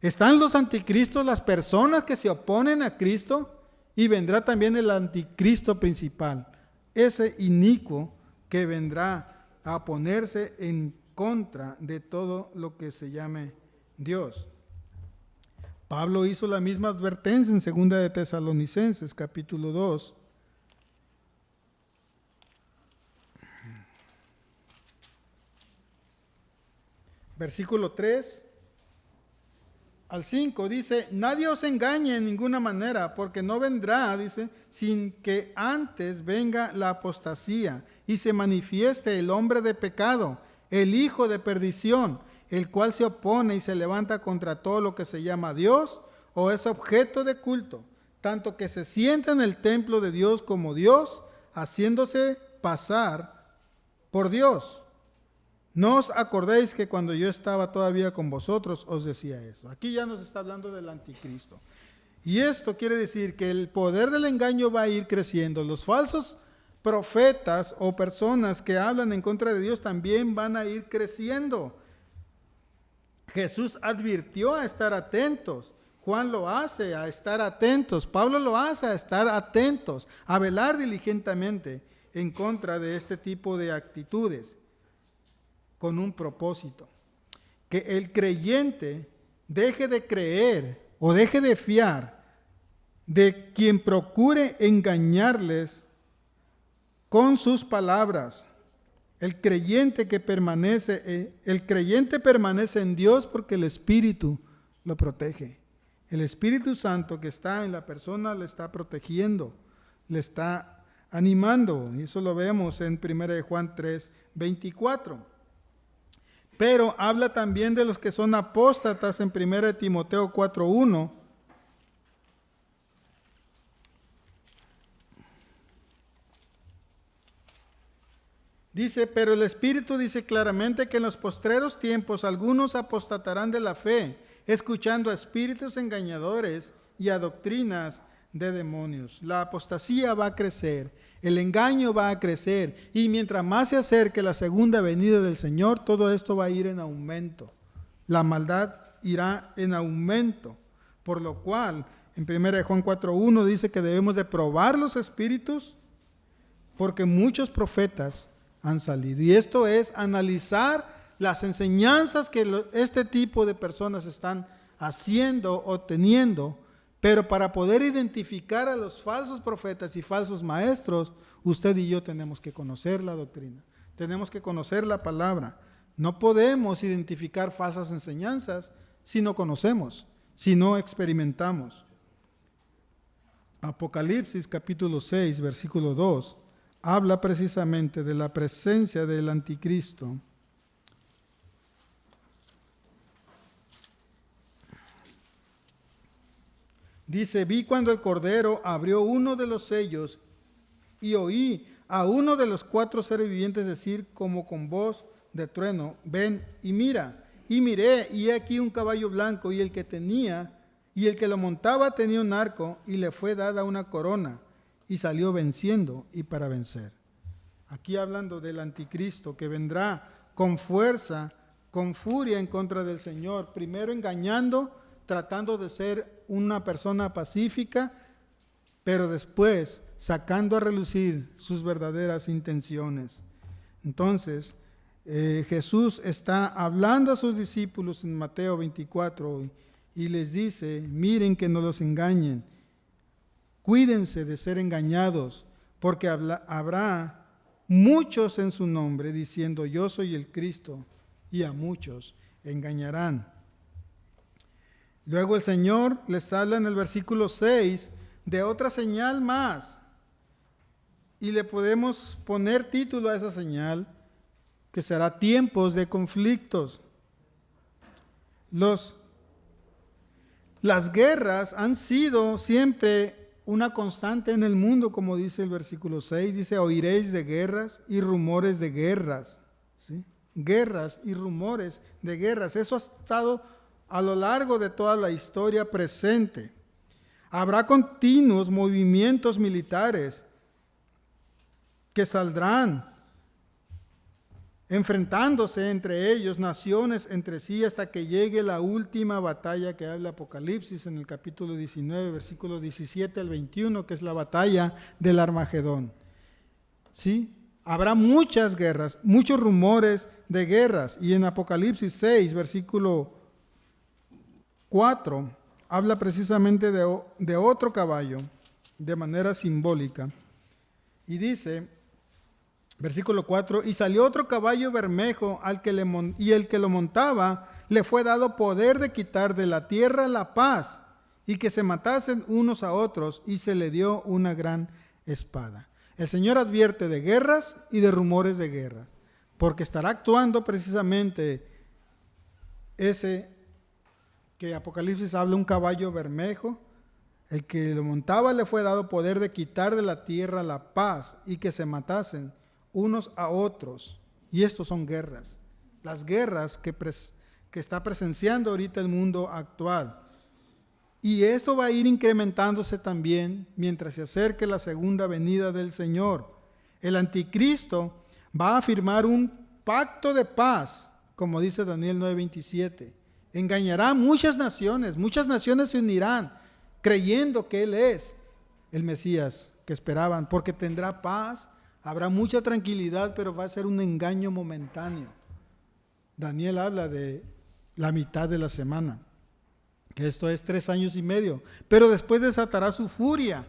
Están los anticristos, las personas que se oponen a Cristo, y vendrá también el anticristo principal, ese inicuo que vendrá a oponerse en contra de todo lo que se llame Dios. Pablo hizo la misma advertencia en 2 de Tesalonicenses, capítulo 2. Versículo 3 al 5 dice: nadie os engañe en ninguna manera, porque no vendrá, dice, sin que antes venga la apostasía y se manifieste el hombre de pecado, el hijo de perdición, el cual se opone y se levanta contra todo lo que se llama Dios o es objeto de culto, tanto que se sienta en el templo de Dios como Dios, haciéndose pasar por Dios. No os acordéis que cuando yo estaba todavía con vosotros os decía eso. Aquí ya nos está hablando del anticristo. Y esto quiere decir que el poder del engaño va a ir creciendo. Los falsos profetas o personas que hablan en contra de Dios también van a ir creciendo. Jesús advirtió a estar atentos. Juan lo hace, a estar atentos. Pablo lo hace, a estar atentos, a velar diligentemente en contra de este tipo de actitudes, con un propósito: que el creyente deje de creer o deje de fiar de quien procure engañarles con sus palabras. El creyente permanece en Dios porque el Espíritu lo protege. El Espíritu Santo que está en la persona le está protegiendo, le está animando. Y eso lo vemos en 1 Juan 3, 24. Pero habla también de los que son apóstatas en 1 Timoteo 4, 1. Dice: pero el Espíritu dice claramente que en los postreros tiempos algunos apostatarán de la fe, escuchando a espíritus engañadores y a doctrinas de demonios. La apostasía va a crecer, el engaño va a crecer, y mientras más se acerque la segunda venida del Señor, todo esto va a ir en aumento. La maldad irá en aumento, por lo cual en 1 Juan 4:1 dice que debemos de probar los espíritus, porque muchos profetas han salido. Y esto es analizar las enseñanzas que este tipo de personas están haciendo o teniendo. Pero para poder identificar a los falsos profetas y falsos maestros, usted y yo tenemos que conocer la doctrina, tenemos que conocer la palabra. No podemos identificar falsas enseñanzas si no conocemos, si no experimentamos. Apocalipsis capítulo 6, versículo 2, habla precisamente de la presencia del anticristo. Dice: vi cuando el Cordero abrió uno de los sellos y oí a uno de los 4 seres vivientes decir como con voz de trueno: ven y mira. Y miré, y he aquí un caballo blanco, y el que lo montaba tenía un arco, y le fue dada una corona, y salió venciendo y para vencer. Aquí hablando del anticristo que vendrá con fuerza, con furia en contra del Señor, primero engañando, tratando de ser una persona pacífica, pero después sacando a relucir sus verdaderas intenciones. Entonces, Jesús está hablando a sus discípulos en Mateo 24 y les dice: miren que no los engañen, cuídense de ser engañados, porque habrá muchos en su nombre diciendo: yo soy el Cristo, y a muchos engañarán. Luego el Señor les habla en el versículo 6 de otra señal más. Y le podemos poner título a esa señal, que será tiempos de conflictos. Las guerras han sido siempre una constante en el mundo, como dice el versículo 6, dice, oiréis de guerras y rumores de guerras. ¿Sí? Guerras y rumores de guerras. Eso ha estado a lo largo de toda la historia presente. Habrá continuos movimientos militares que saldrán enfrentándose entre ellos, naciones entre sí, hasta que llegue la última batalla que habla Apocalipsis en el capítulo 19, versículos 17 al 21, que es la batalla del Armagedón. ¿Sí? Habrá muchas guerras, muchos rumores de guerras, y en Apocalipsis 6, versículo 4, habla precisamente de otro caballo, de manera simbólica, y dice, versículo 4, y salió otro caballo bermejo y el que lo montaba le fue dado poder de quitar de la tierra la paz y que se matasen unos a otros, y se le dio una gran espada. El Señor advierte de guerras y de rumores de guerra, porque estará actuando precisamente ese que Apocalipsis habla, un caballo bermejo. El que lo montaba le fue dado poder de quitar de la tierra la paz y que se matasen unos a otros. Y estos son guerras, las guerras que está presenciando ahorita el mundo actual. Y esto va a ir incrementándose también mientras se acerque la segunda venida del Señor. El anticristo va a firmar un pacto de paz, como dice Daniel 9:27. Engañará a muchas naciones se unirán creyendo que Él es el Mesías que esperaban, porque tendrá paz. Habrá mucha tranquilidad, pero va a ser un engaño momentáneo. Daniel habla de la mitad de la semana, que esto es 3 años y medio, pero después desatará su furia.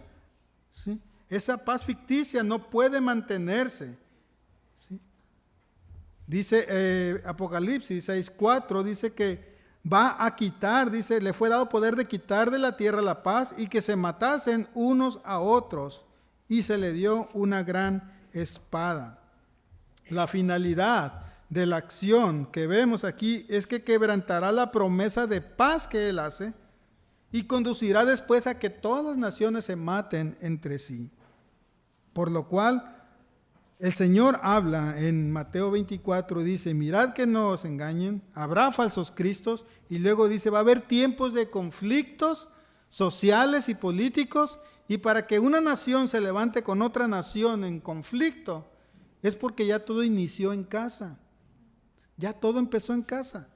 ¿Sí? Esa paz ficticia no puede mantenerse. ¿Sí? Dice Apocalipsis 6:4, dice que va a quitar, dice, le fue dado poder de quitar de la tierra la paz y que se matasen unos a otros, y se le dio una gran espada. La finalidad de la acción que vemos aquí es que quebrantará la promesa de paz que Él hace y conducirá después a que todas las naciones se maten entre sí. Por lo cual el Señor habla en Mateo 24, dice, mirad que no os engañen, habrá falsos cristos, y luego dice, va a haber tiempos de conflictos sociales y políticos. Y para que una nación se levante con otra nación en conflicto, es porque ya todo inició en casa. Ya todo empezó en casa.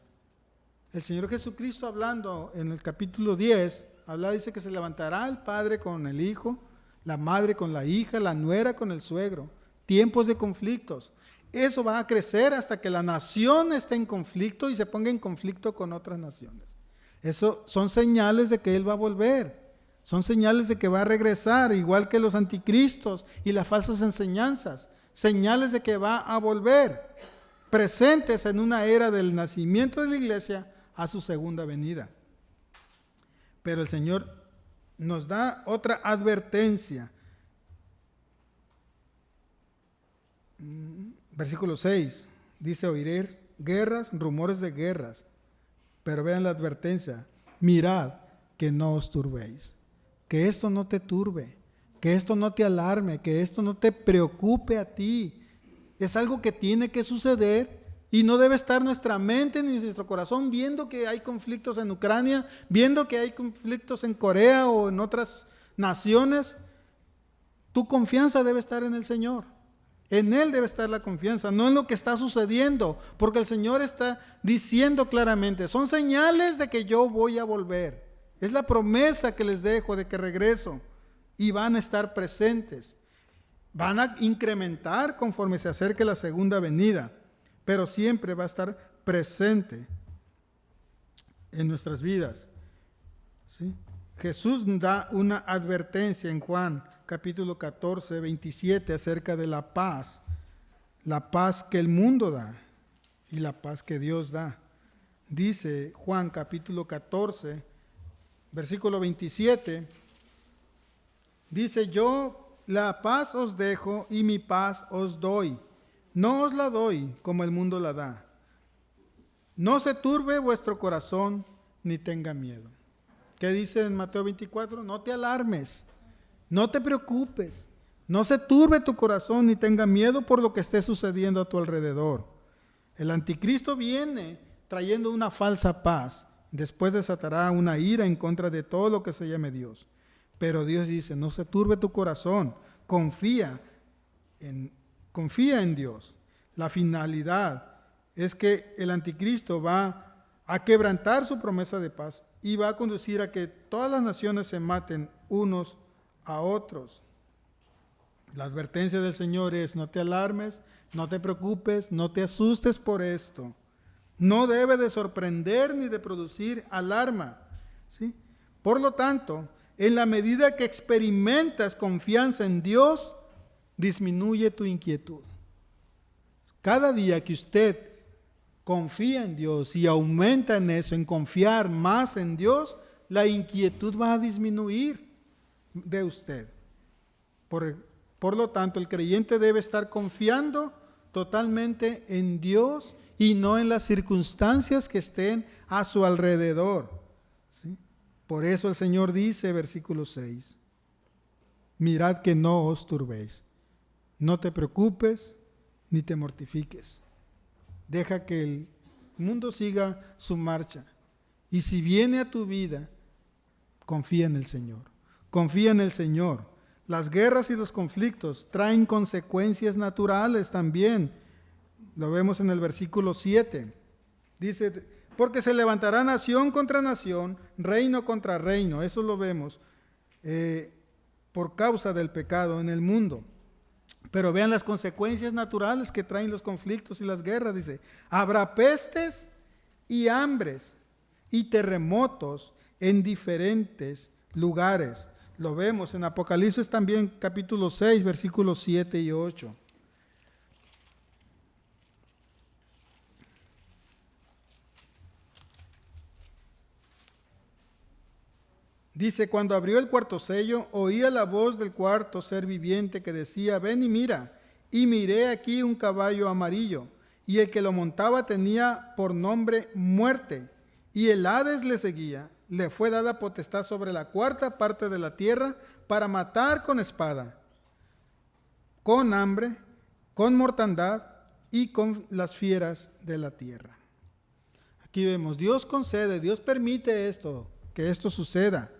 El Señor Jesucristo, hablando en el capítulo 10, dice que se levantará el padre con el hijo, la madre con la hija, la nuera con el suegro. Tiempos de conflictos. Eso va a crecer hasta que la nación esté en conflicto y se ponga en conflicto con otras naciones. Eso son señales de que Él va a volver. Son señales de que va a regresar, igual que los anticristos y las falsas enseñanzas. Señales de que va a volver, presentes en una era del nacimiento de la iglesia a su segunda venida. Pero el Señor nos da otra advertencia. Versículo 6, dice, oiréis guerras, rumores de guerras. Pero vean la advertencia, mirad que no os turbéis. Que esto no te turbe, que esto no te alarme, que esto no te preocupe a ti. Es algo que tiene que suceder y no debe estar nuestra mente ni nuestro corazón viendo que hay conflictos en Ucrania, viendo que hay conflictos en Corea o en otras naciones. Tu confianza debe estar en el Señor. En Él debe estar la confianza, no en lo que está sucediendo, porque el Señor está diciendo claramente, son señales de que yo voy a volver. Es la promesa que les dejo de que regreso y van a estar presentes. Van a incrementar conforme se acerque la segunda venida, pero siempre va a estar presente en nuestras vidas. ¿Sí? Jesús da una advertencia en Juan capítulo 14, 27 acerca de la paz que el mundo da y la paz que Dios da. Dice Juan capítulo 14, versículo 27, dice: yo la paz os dejo y mi paz os doy. No os la doy como el mundo la da. No se turbe vuestro corazón ni tenga miedo. ¿Qué dice en Mateo 24? No te alarmes, no te preocupes, no se turbe tu corazón ni tenga miedo por lo que esté sucediendo a tu alrededor. El anticristo viene trayendo una falsa paz. Después desatará una ira en contra de todo lo que se llame Dios. Pero Dios dice: no se turbe tu corazón, confía en Dios. La finalidad es que el anticristo va a quebrantar su promesa de paz y va a conducir a que todas las naciones se maten unos a otros. La advertencia del Señor es: no te alarmes, no te preocupes, no te asustes por esto. No debe de sorprender ni de producir alarma, ¿sí? Por lo tanto, en la medida que experimentas confianza en Dios, disminuye tu inquietud. Cada día que usted confía en Dios y aumenta en eso, en confiar más en Dios, la inquietud va a disminuir de usted. Por lo tanto, el creyente debe estar confiando totalmente en Dios y no en las circunstancias que estén a su alrededor, ¿sí? Por eso el Señor dice, versículo 6, mirad que no os turbéis, no te preocupes ni te mortifiques. Deja que el mundo siga su marcha. Y si viene a tu vida, confía en el Señor. Confía en el Señor. Las guerras y los conflictos traen consecuencias naturales también. Lo vemos en el versículo 7. Dice: porque se levantará nación contra nación, reino contra reino. Eso lo vemos por causa del pecado en el mundo. Pero vean las consecuencias naturales que traen los conflictos y las guerras. Dice: habrá pestes y hambres y terremotos en diferentes lugares. Lo vemos en Apocalipsis también, capítulo 6, versículos 7 y 8. Dice: cuando abrió el cuarto sello, oía la voz del cuarto ser viviente que decía: ven y mira. Y miré aquí un caballo amarillo, y el que lo montaba tenía por nombre Muerte, y el Hades le seguía. Le fue dada potestad sobre la cuarta parte de la tierra para matar con espada, con hambre, con mortandad y con las fieras de la tierra. Aquí vemos, Dios concede, Dios permite esto, que esto suceda.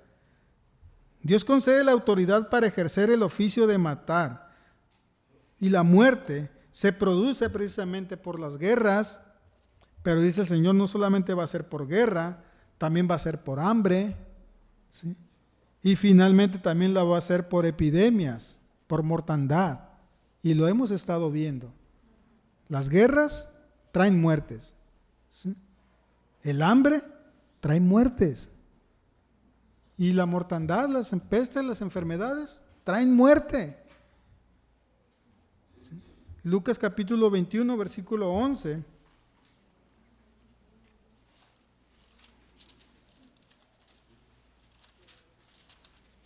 Dios concede la autoridad para ejercer el oficio de matar. Y la muerte se produce precisamente por las guerras, pero dice el Señor, no solamente va a ser por guerra, también va a ser por hambre, ¿sí? Y finalmente también la va a hacer por epidemias, por mortandad. Y lo hemos estado viendo. Las guerras traen muertes, ¿sí? El hambre trae muertes. Y la mortandad, las pestes, las enfermedades traen muerte. ¿Sí? Lucas capítulo 21, versículo 11.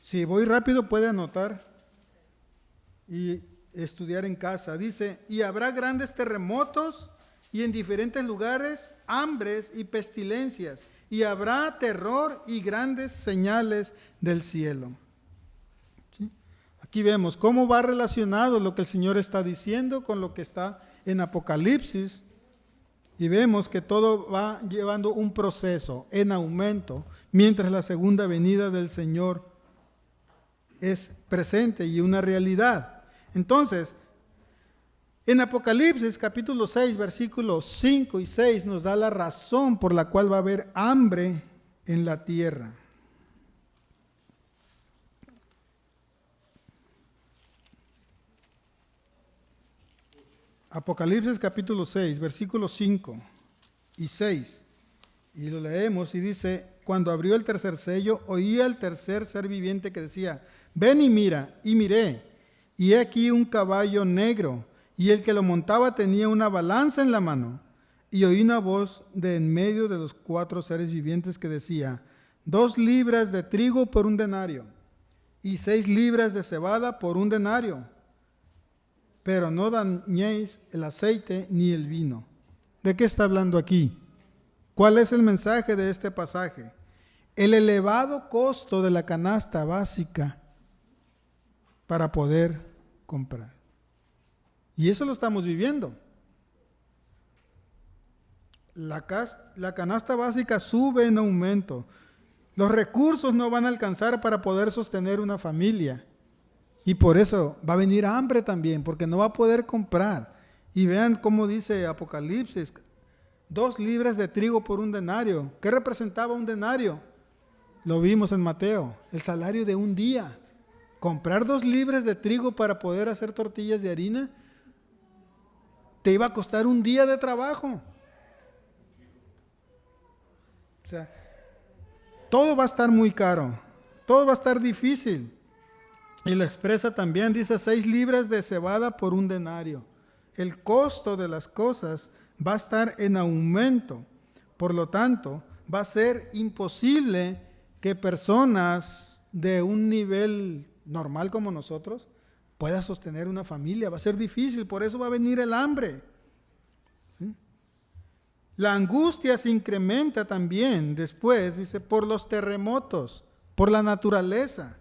Si voy rápido puede anotar y estudiar en casa. Dice: y habrá grandes terremotos y en diferentes lugares hambres y pestilencias. Y habrá terror y grandes señales del cielo. ¿Sí? Aquí vemos cómo va relacionado lo que el Señor está diciendo con lo que está en Apocalipsis. Y vemos que todo va llevando un proceso en aumento, mientras la segunda venida del Señor es presente y una realidad. Entonces, en Apocalipsis capítulo 6, versículos 5 y 6 nos da la razón por la cual va a haber hambre en la tierra. Apocalipsis capítulo 6, versículos 5 y 6. Y lo leemos y dice: cuando abrió el tercer sello, oía el tercer ser viviente que decía: ven y mira. Y miré, y he aquí un caballo negro, y el que lo montaba tenía una balanza en la mano. Y oí una voz de en medio de los cuatro seres vivientes que decía: 2 libras de trigo por 1 denario, y 6 libras de cebada por 1 denario. Pero no dañéis el aceite ni el vino. ¿De qué está hablando aquí? ¿Cuál es el mensaje de este pasaje? El elevado costo de la canasta básica para poder comprar. Y eso lo estamos viviendo. La canasta básica sube en aumento. Los recursos no van a alcanzar para poder sostener una familia. Y por eso va a venir hambre también, porque no va a poder comprar. Y vean cómo dice Apocalipsis, 2 libras de trigo por 1 denario. ¿Qué representaba 1 denario? Lo vimos en Mateo, el salario de un día. Comprar 2 libras de trigo para poder hacer tortillas de harina, te iba a costar un día de trabajo. O sea, todo va a estar muy caro, todo va a estar difícil. Y lo expresa también, dice 6 libras de cebada por 1 denario. El costo de las cosas va a estar en aumento. Por lo tanto, va a ser imposible que personas de un nivel normal como nosotros puedan sostener una familia. Va a ser difícil, por eso va a venir el hambre. ¿Sí? La angustia se incrementa también después, dice, por los terremotos, por la naturaleza.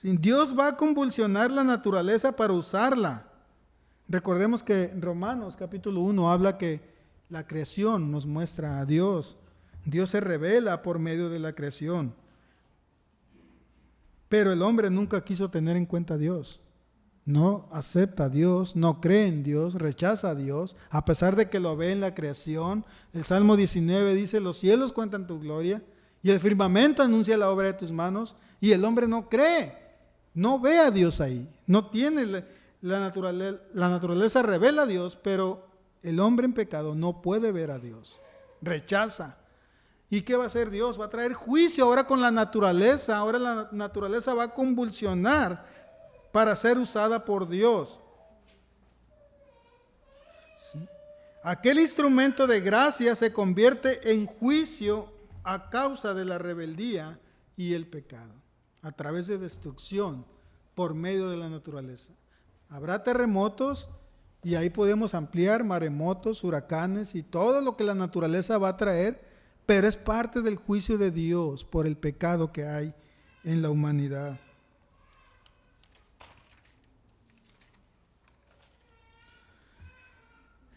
Dios va a convulsionar la naturaleza para usarla. Recordemos que en Romanos capítulo 1 habla que la creación nos muestra a Dios. Dios se revela por medio de la creación. Pero el hombre nunca quiso tener en cuenta a Dios. No acepta a Dios, no cree en Dios, rechaza a Dios, a pesar de que lo ve en la creación. El Salmo 19 dice, los cielos cuentan tu gloria y el firmamento anuncia la obra de tus manos, y el hombre no cree. No ve a Dios ahí, no tiene la naturaleza revela a Dios, pero el hombre en pecado no puede ver a Dios, rechaza. ¿Y qué va a hacer Dios? Va a traer juicio ahora con la naturaleza, ahora la naturaleza va a convulsionar para ser usada por Dios. ¿Sí? Aquel instrumento de gracia se convierte en juicio a causa de la rebeldía y el pecado, a través de destrucción por medio de la naturaleza. Habrá terremotos y ahí podemos ampliar maremotos, huracanes y todo lo que la naturaleza va a traer, pero es parte del juicio de Dios por el pecado que hay en la humanidad.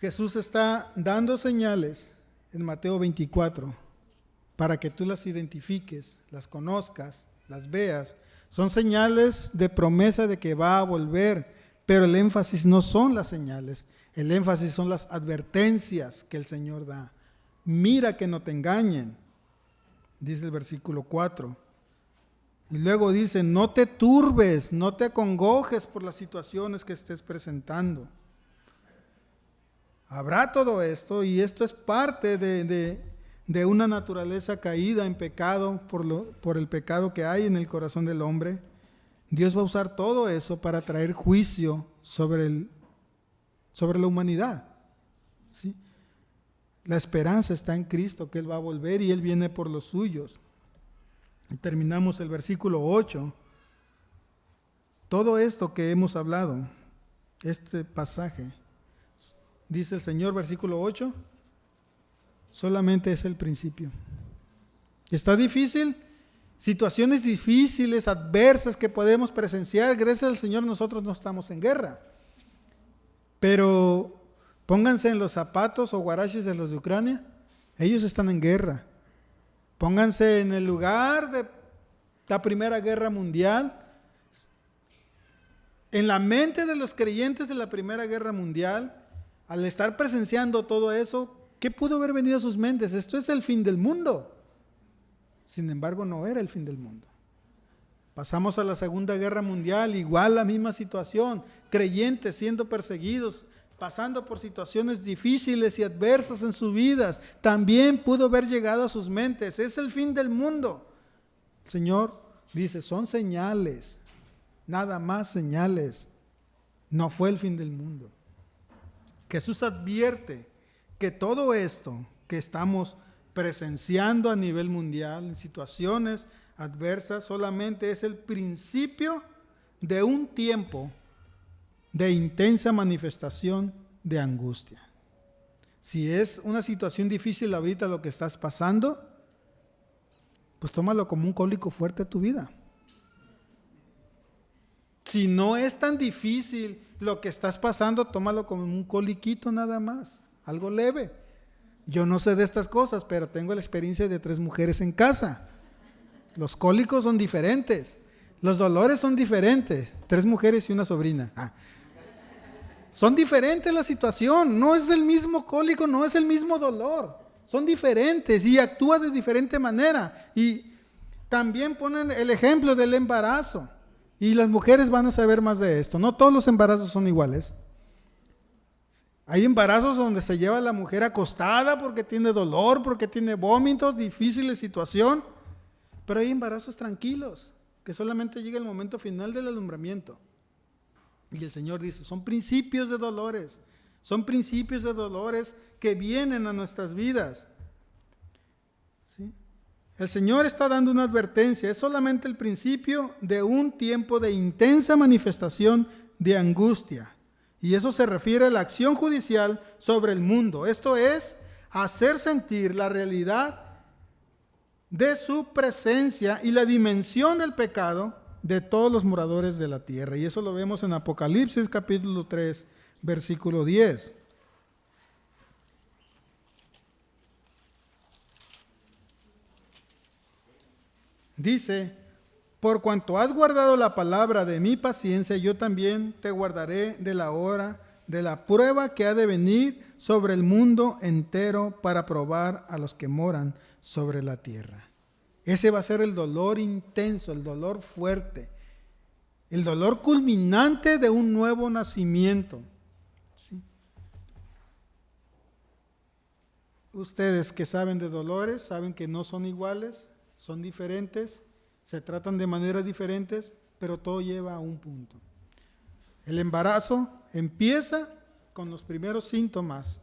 Jesús está dando señales en Mateo 24 para que tú las identifiques, las conozcas, las veas. Son señales de promesa de que va a volver, pero el énfasis no son las señales, el énfasis son las advertencias que el Señor da. Mira que no te engañen, dice el versículo 4. Y luego dice, no te turbes, no te acongojes por las situaciones que estés presentando. Habrá todo esto, y esto es parte de una naturaleza caída en pecado por el pecado que hay en el corazón del hombre. Dios va a usar todo eso para traer juicio sobre la humanidad. ¿Sí? La esperanza está en Cristo, que Él va a volver y Él viene por los suyos. Y terminamos el versículo 8. Todo esto que hemos hablado, este pasaje, dice el Señor, versículo 8, solamente es el principio. ¿Está difícil? Situaciones difíciles, adversas que podemos presenciar. Gracias al Señor nosotros no estamos en guerra. Pero pónganse en los zapatos o guaraches de los de Ucrania. Ellos están en guerra. Pónganse en el lugar de la Primera Guerra Mundial. En la mente de los creyentes de la Primera Guerra Mundial, al estar presenciando todo eso, ¿qué pudo haber venido a sus mentes? Esto es el fin del mundo. Sin embargo, no era el fin del mundo. Pasamos a la Segunda Guerra Mundial, igual la misma situación, creyentes siendo perseguidos, pasando por situaciones difíciles y adversas en sus vidas. También pudo haber llegado a sus mentes, es el fin del mundo. El Señor dice, son señales, nada más señales. No fue el fin del mundo. Jesús advierte que todo esto que estamos presenciando a nivel mundial en situaciones adversas, solamente es el principio de un tiempo de intensa manifestación de angustia. Si es una situación difícil ahorita lo que estás pasando, pues tómalo como un cólico fuerte a tu vida. Si no es tan difícil lo que estás pasando, tómalo como un coliquito nada más, algo leve. Yo no sé de estas cosas, pero tengo la experiencia de 3 mujeres en casa. Los cólicos son diferentes, los dolores son diferentes. 3 mujeres y una sobrina. Son diferentes la situación, no es el mismo cólico, no es el mismo dolor. Son diferentes y actúa de diferente manera. Y también ponen el ejemplo del embarazo. Y las mujeres van a saber más de esto. No todos los embarazos son iguales. Hay embarazos donde se lleva a la mujer acostada porque tiene dolor, porque tiene vómitos, difícil situación. Pero hay embarazos tranquilos, que solamente llega el momento final del alumbramiento. Y el Señor dice, son principios de dolores. Son principios de dolores que vienen a nuestras vidas. ¿Sí? El Señor está dando una advertencia. Es solamente el principio de un tiempo de intensa manifestación de angustia. Y eso se refiere a la acción judicial sobre el mundo. Esto es hacer sentir la realidad de su presencia y la dimensión del pecado de todos los moradores de la tierra. Y eso lo vemos en Apocalipsis capítulo 3, versículo 10. Dice, por cuanto has guardado la palabra de mi paciencia, yo también te guardaré de la hora de la prueba que ha de venir sobre el mundo entero para probar a los que moran sobre la tierra. Ese va a ser el dolor intenso, el dolor fuerte, el dolor culminante de un nuevo nacimiento. ¿Sí? Ustedes que saben de dolores, saben que no son iguales, son diferentes, se tratan de maneras diferentes, pero todo lleva a un punto. El embarazo empieza con los primeros síntomas,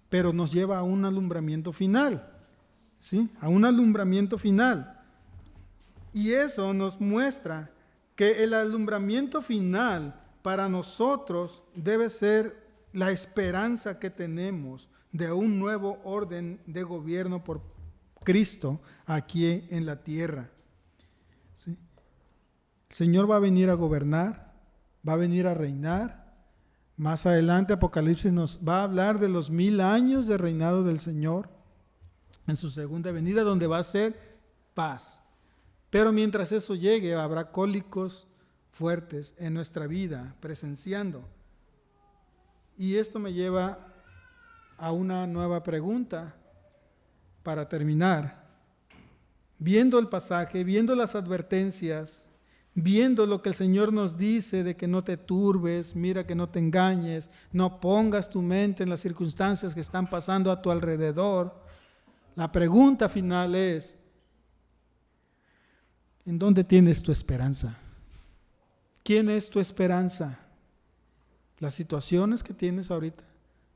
pero nos lleva a un alumbramiento final. ¿Sí? A un alumbramiento final. Y eso nos muestra que el alumbramiento final para nosotros debe ser la esperanza que tenemos de un nuevo orden de gobierno por Cristo aquí en la tierra. ¿Sí? El Señor va a venir a gobernar, va a venir a reinar. Más adelante Apocalipsis nos va a hablar de los 1000 años de reinado del Señor en su segunda venida, donde va a ser paz. Pero mientras eso llegue, habrá cólicos fuertes en nuestra vida, presenciando. Y esto me lleva a una nueva pregunta para terminar. Viendo el pasaje, viendo las advertencias, viendo lo que el Señor nos dice de que no te turbes, mira que no te engañes, no pongas tu mente en las circunstancias que están pasando a tu alrededor. La pregunta final es, ¿en dónde tienes tu esperanza? ¿Quién es tu esperanza? ¿Las situaciones que tienes ahorita?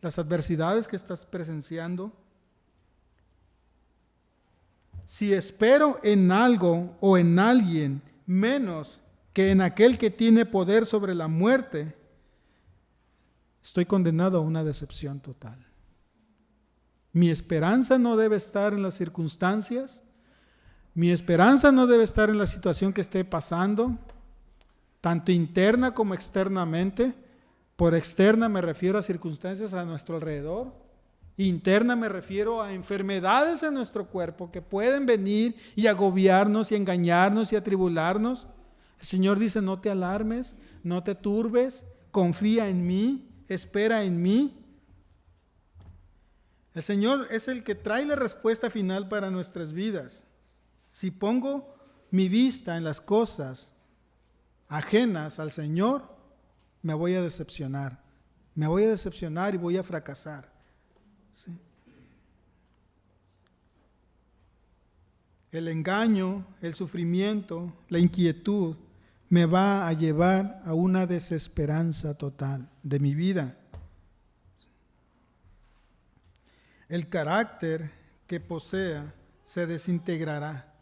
¿Las adversidades que estás presenciando? Si espero en algo o en alguien menos que en aquel que tiene poder sobre la muerte, estoy condenado a una decepción total. Mi esperanza no debe estar en las circunstancias, mi esperanza no debe estar en la situación que esté pasando, tanto interna como externamente. Por externa me refiero a circunstancias a nuestro alrededor, interna me refiero a enfermedades en nuestro cuerpo que pueden venir y agobiarnos y engañarnos y atribularnos. El Señor dice, no te alarmes, no te turbes, confía en mí, espera en mí. El Señor es el que trae la respuesta final para nuestras vidas. Si pongo mi vista en las cosas ajenas al Señor, me voy a decepcionar. Me voy a decepcionar y voy a fracasar. ¿Sí? El engaño, el sufrimiento, la inquietud me va a llevar a una desesperanza total de mi vida. El carácter que posea se desintegrará,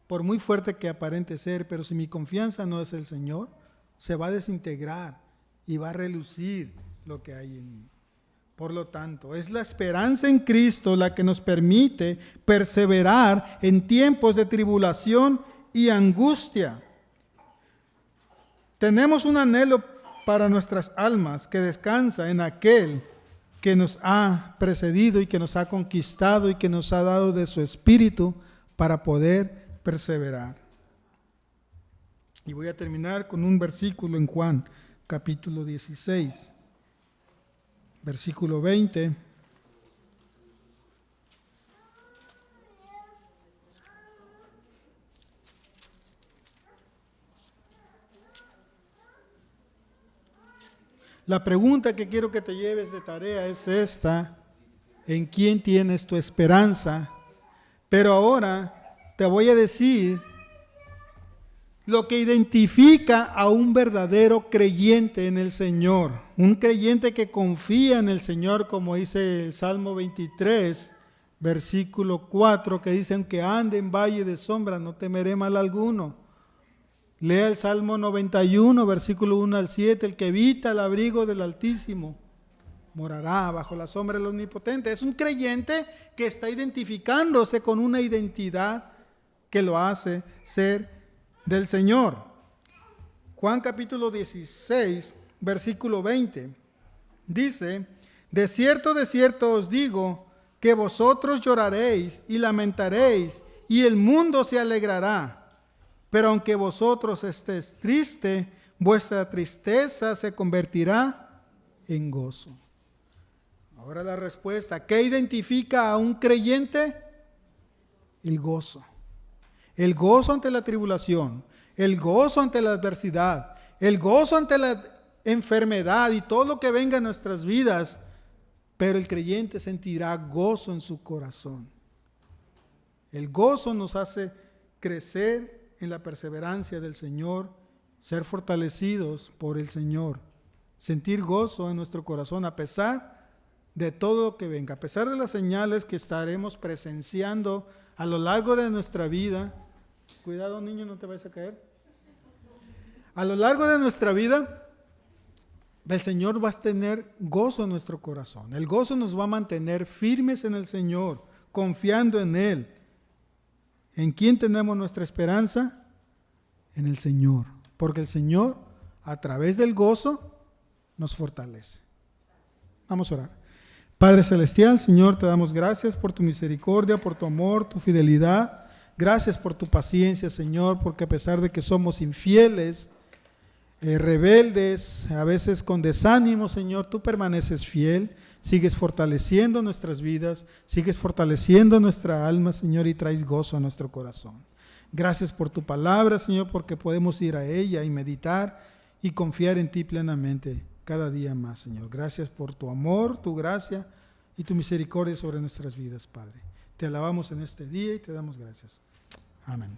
por muy fuerte que aparente ser, pero si mi confianza no es el Señor, se va a desintegrar y va a relucir lo que hay en mí. Por lo tanto, es la esperanza en Cristo la que nos permite perseverar en tiempos de tribulación y angustia. Tenemos un anhelo para nuestras almas que descansa en aquel que nos ha precedido y que nos ha conquistado y que nos ha dado de su espíritu para poder perseverar. Y voy a terminar con un versículo en Juan, capítulo 16, versículo 20. La pregunta que quiero que te lleves de tarea es esta: ¿en quién tienes tu esperanza? Pero ahora te voy a decir lo que identifica a un verdadero creyente en el Señor, un creyente que confía en el Señor, como dice el Salmo 23, versículo 4, que dice: aunque ande en valle de sombra, no temeré mal alguno. Lea el Salmo 91, versículo 1 al 7, el que evita el abrigo del Altísimo morará bajo la sombra del Omnipotente. Es un creyente que está identificándose con una identidad que lo hace ser del Señor. Juan capítulo 16, versículo 20, dice: de cierto os digo, que vosotros lloraréis y lamentaréis, y el mundo se alegrará. Pero aunque vosotros estéis tristes, vuestra tristeza se convertirá en gozo. Ahora la respuesta: ¿qué identifica a un creyente? El gozo. El gozo ante la tribulación, el gozo ante la adversidad, el gozo ante la enfermedad y todo lo que venga en nuestras vidas. Pero el creyente sentirá gozo en su corazón. El gozo nos hace crecer en la perseverancia del Señor, ser fortalecidos por el Señor, sentir gozo en nuestro corazón a pesar de todo lo que venga, a pesar de las señales que estaremos presenciando a lo largo de nuestra vida. Cuidado, niño, no te vayas a caer. A lo largo de nuestra vida, el Señor va a tener gozo en nuestro corazón. El gozo nos va a mantener firmes en el Señor, confiando en Él. ¿En quién tenemos nuestra esperanza? En el Señor. Porque el Señor, a través del gozo, nos fortalece. Vamos a orar. Padre Celestial, Señor, te damos gracias por tu misericordia, por tu amor, tu fidelidad. Gracias por tu paciencia, Señor, porque a pesar de que somos infieles, rebeldes, a veces con desánimo, Señor, tú permaneces fiel. Sigues fortaleciendo nuestras vidas, sigues fortaleciendo nuestra alma, Señor, y traes gozo a nuestro corazón. Gracias por tu palabra, Señor, porque podemos ir a ella y meditar y confiar en ti plenamente cada día más, Señor. Gracias por tu amor, tu gracia y tu misericordia sobre nuestras vidas, Padre. Te alabamos en este día y te damos gracias. Amén.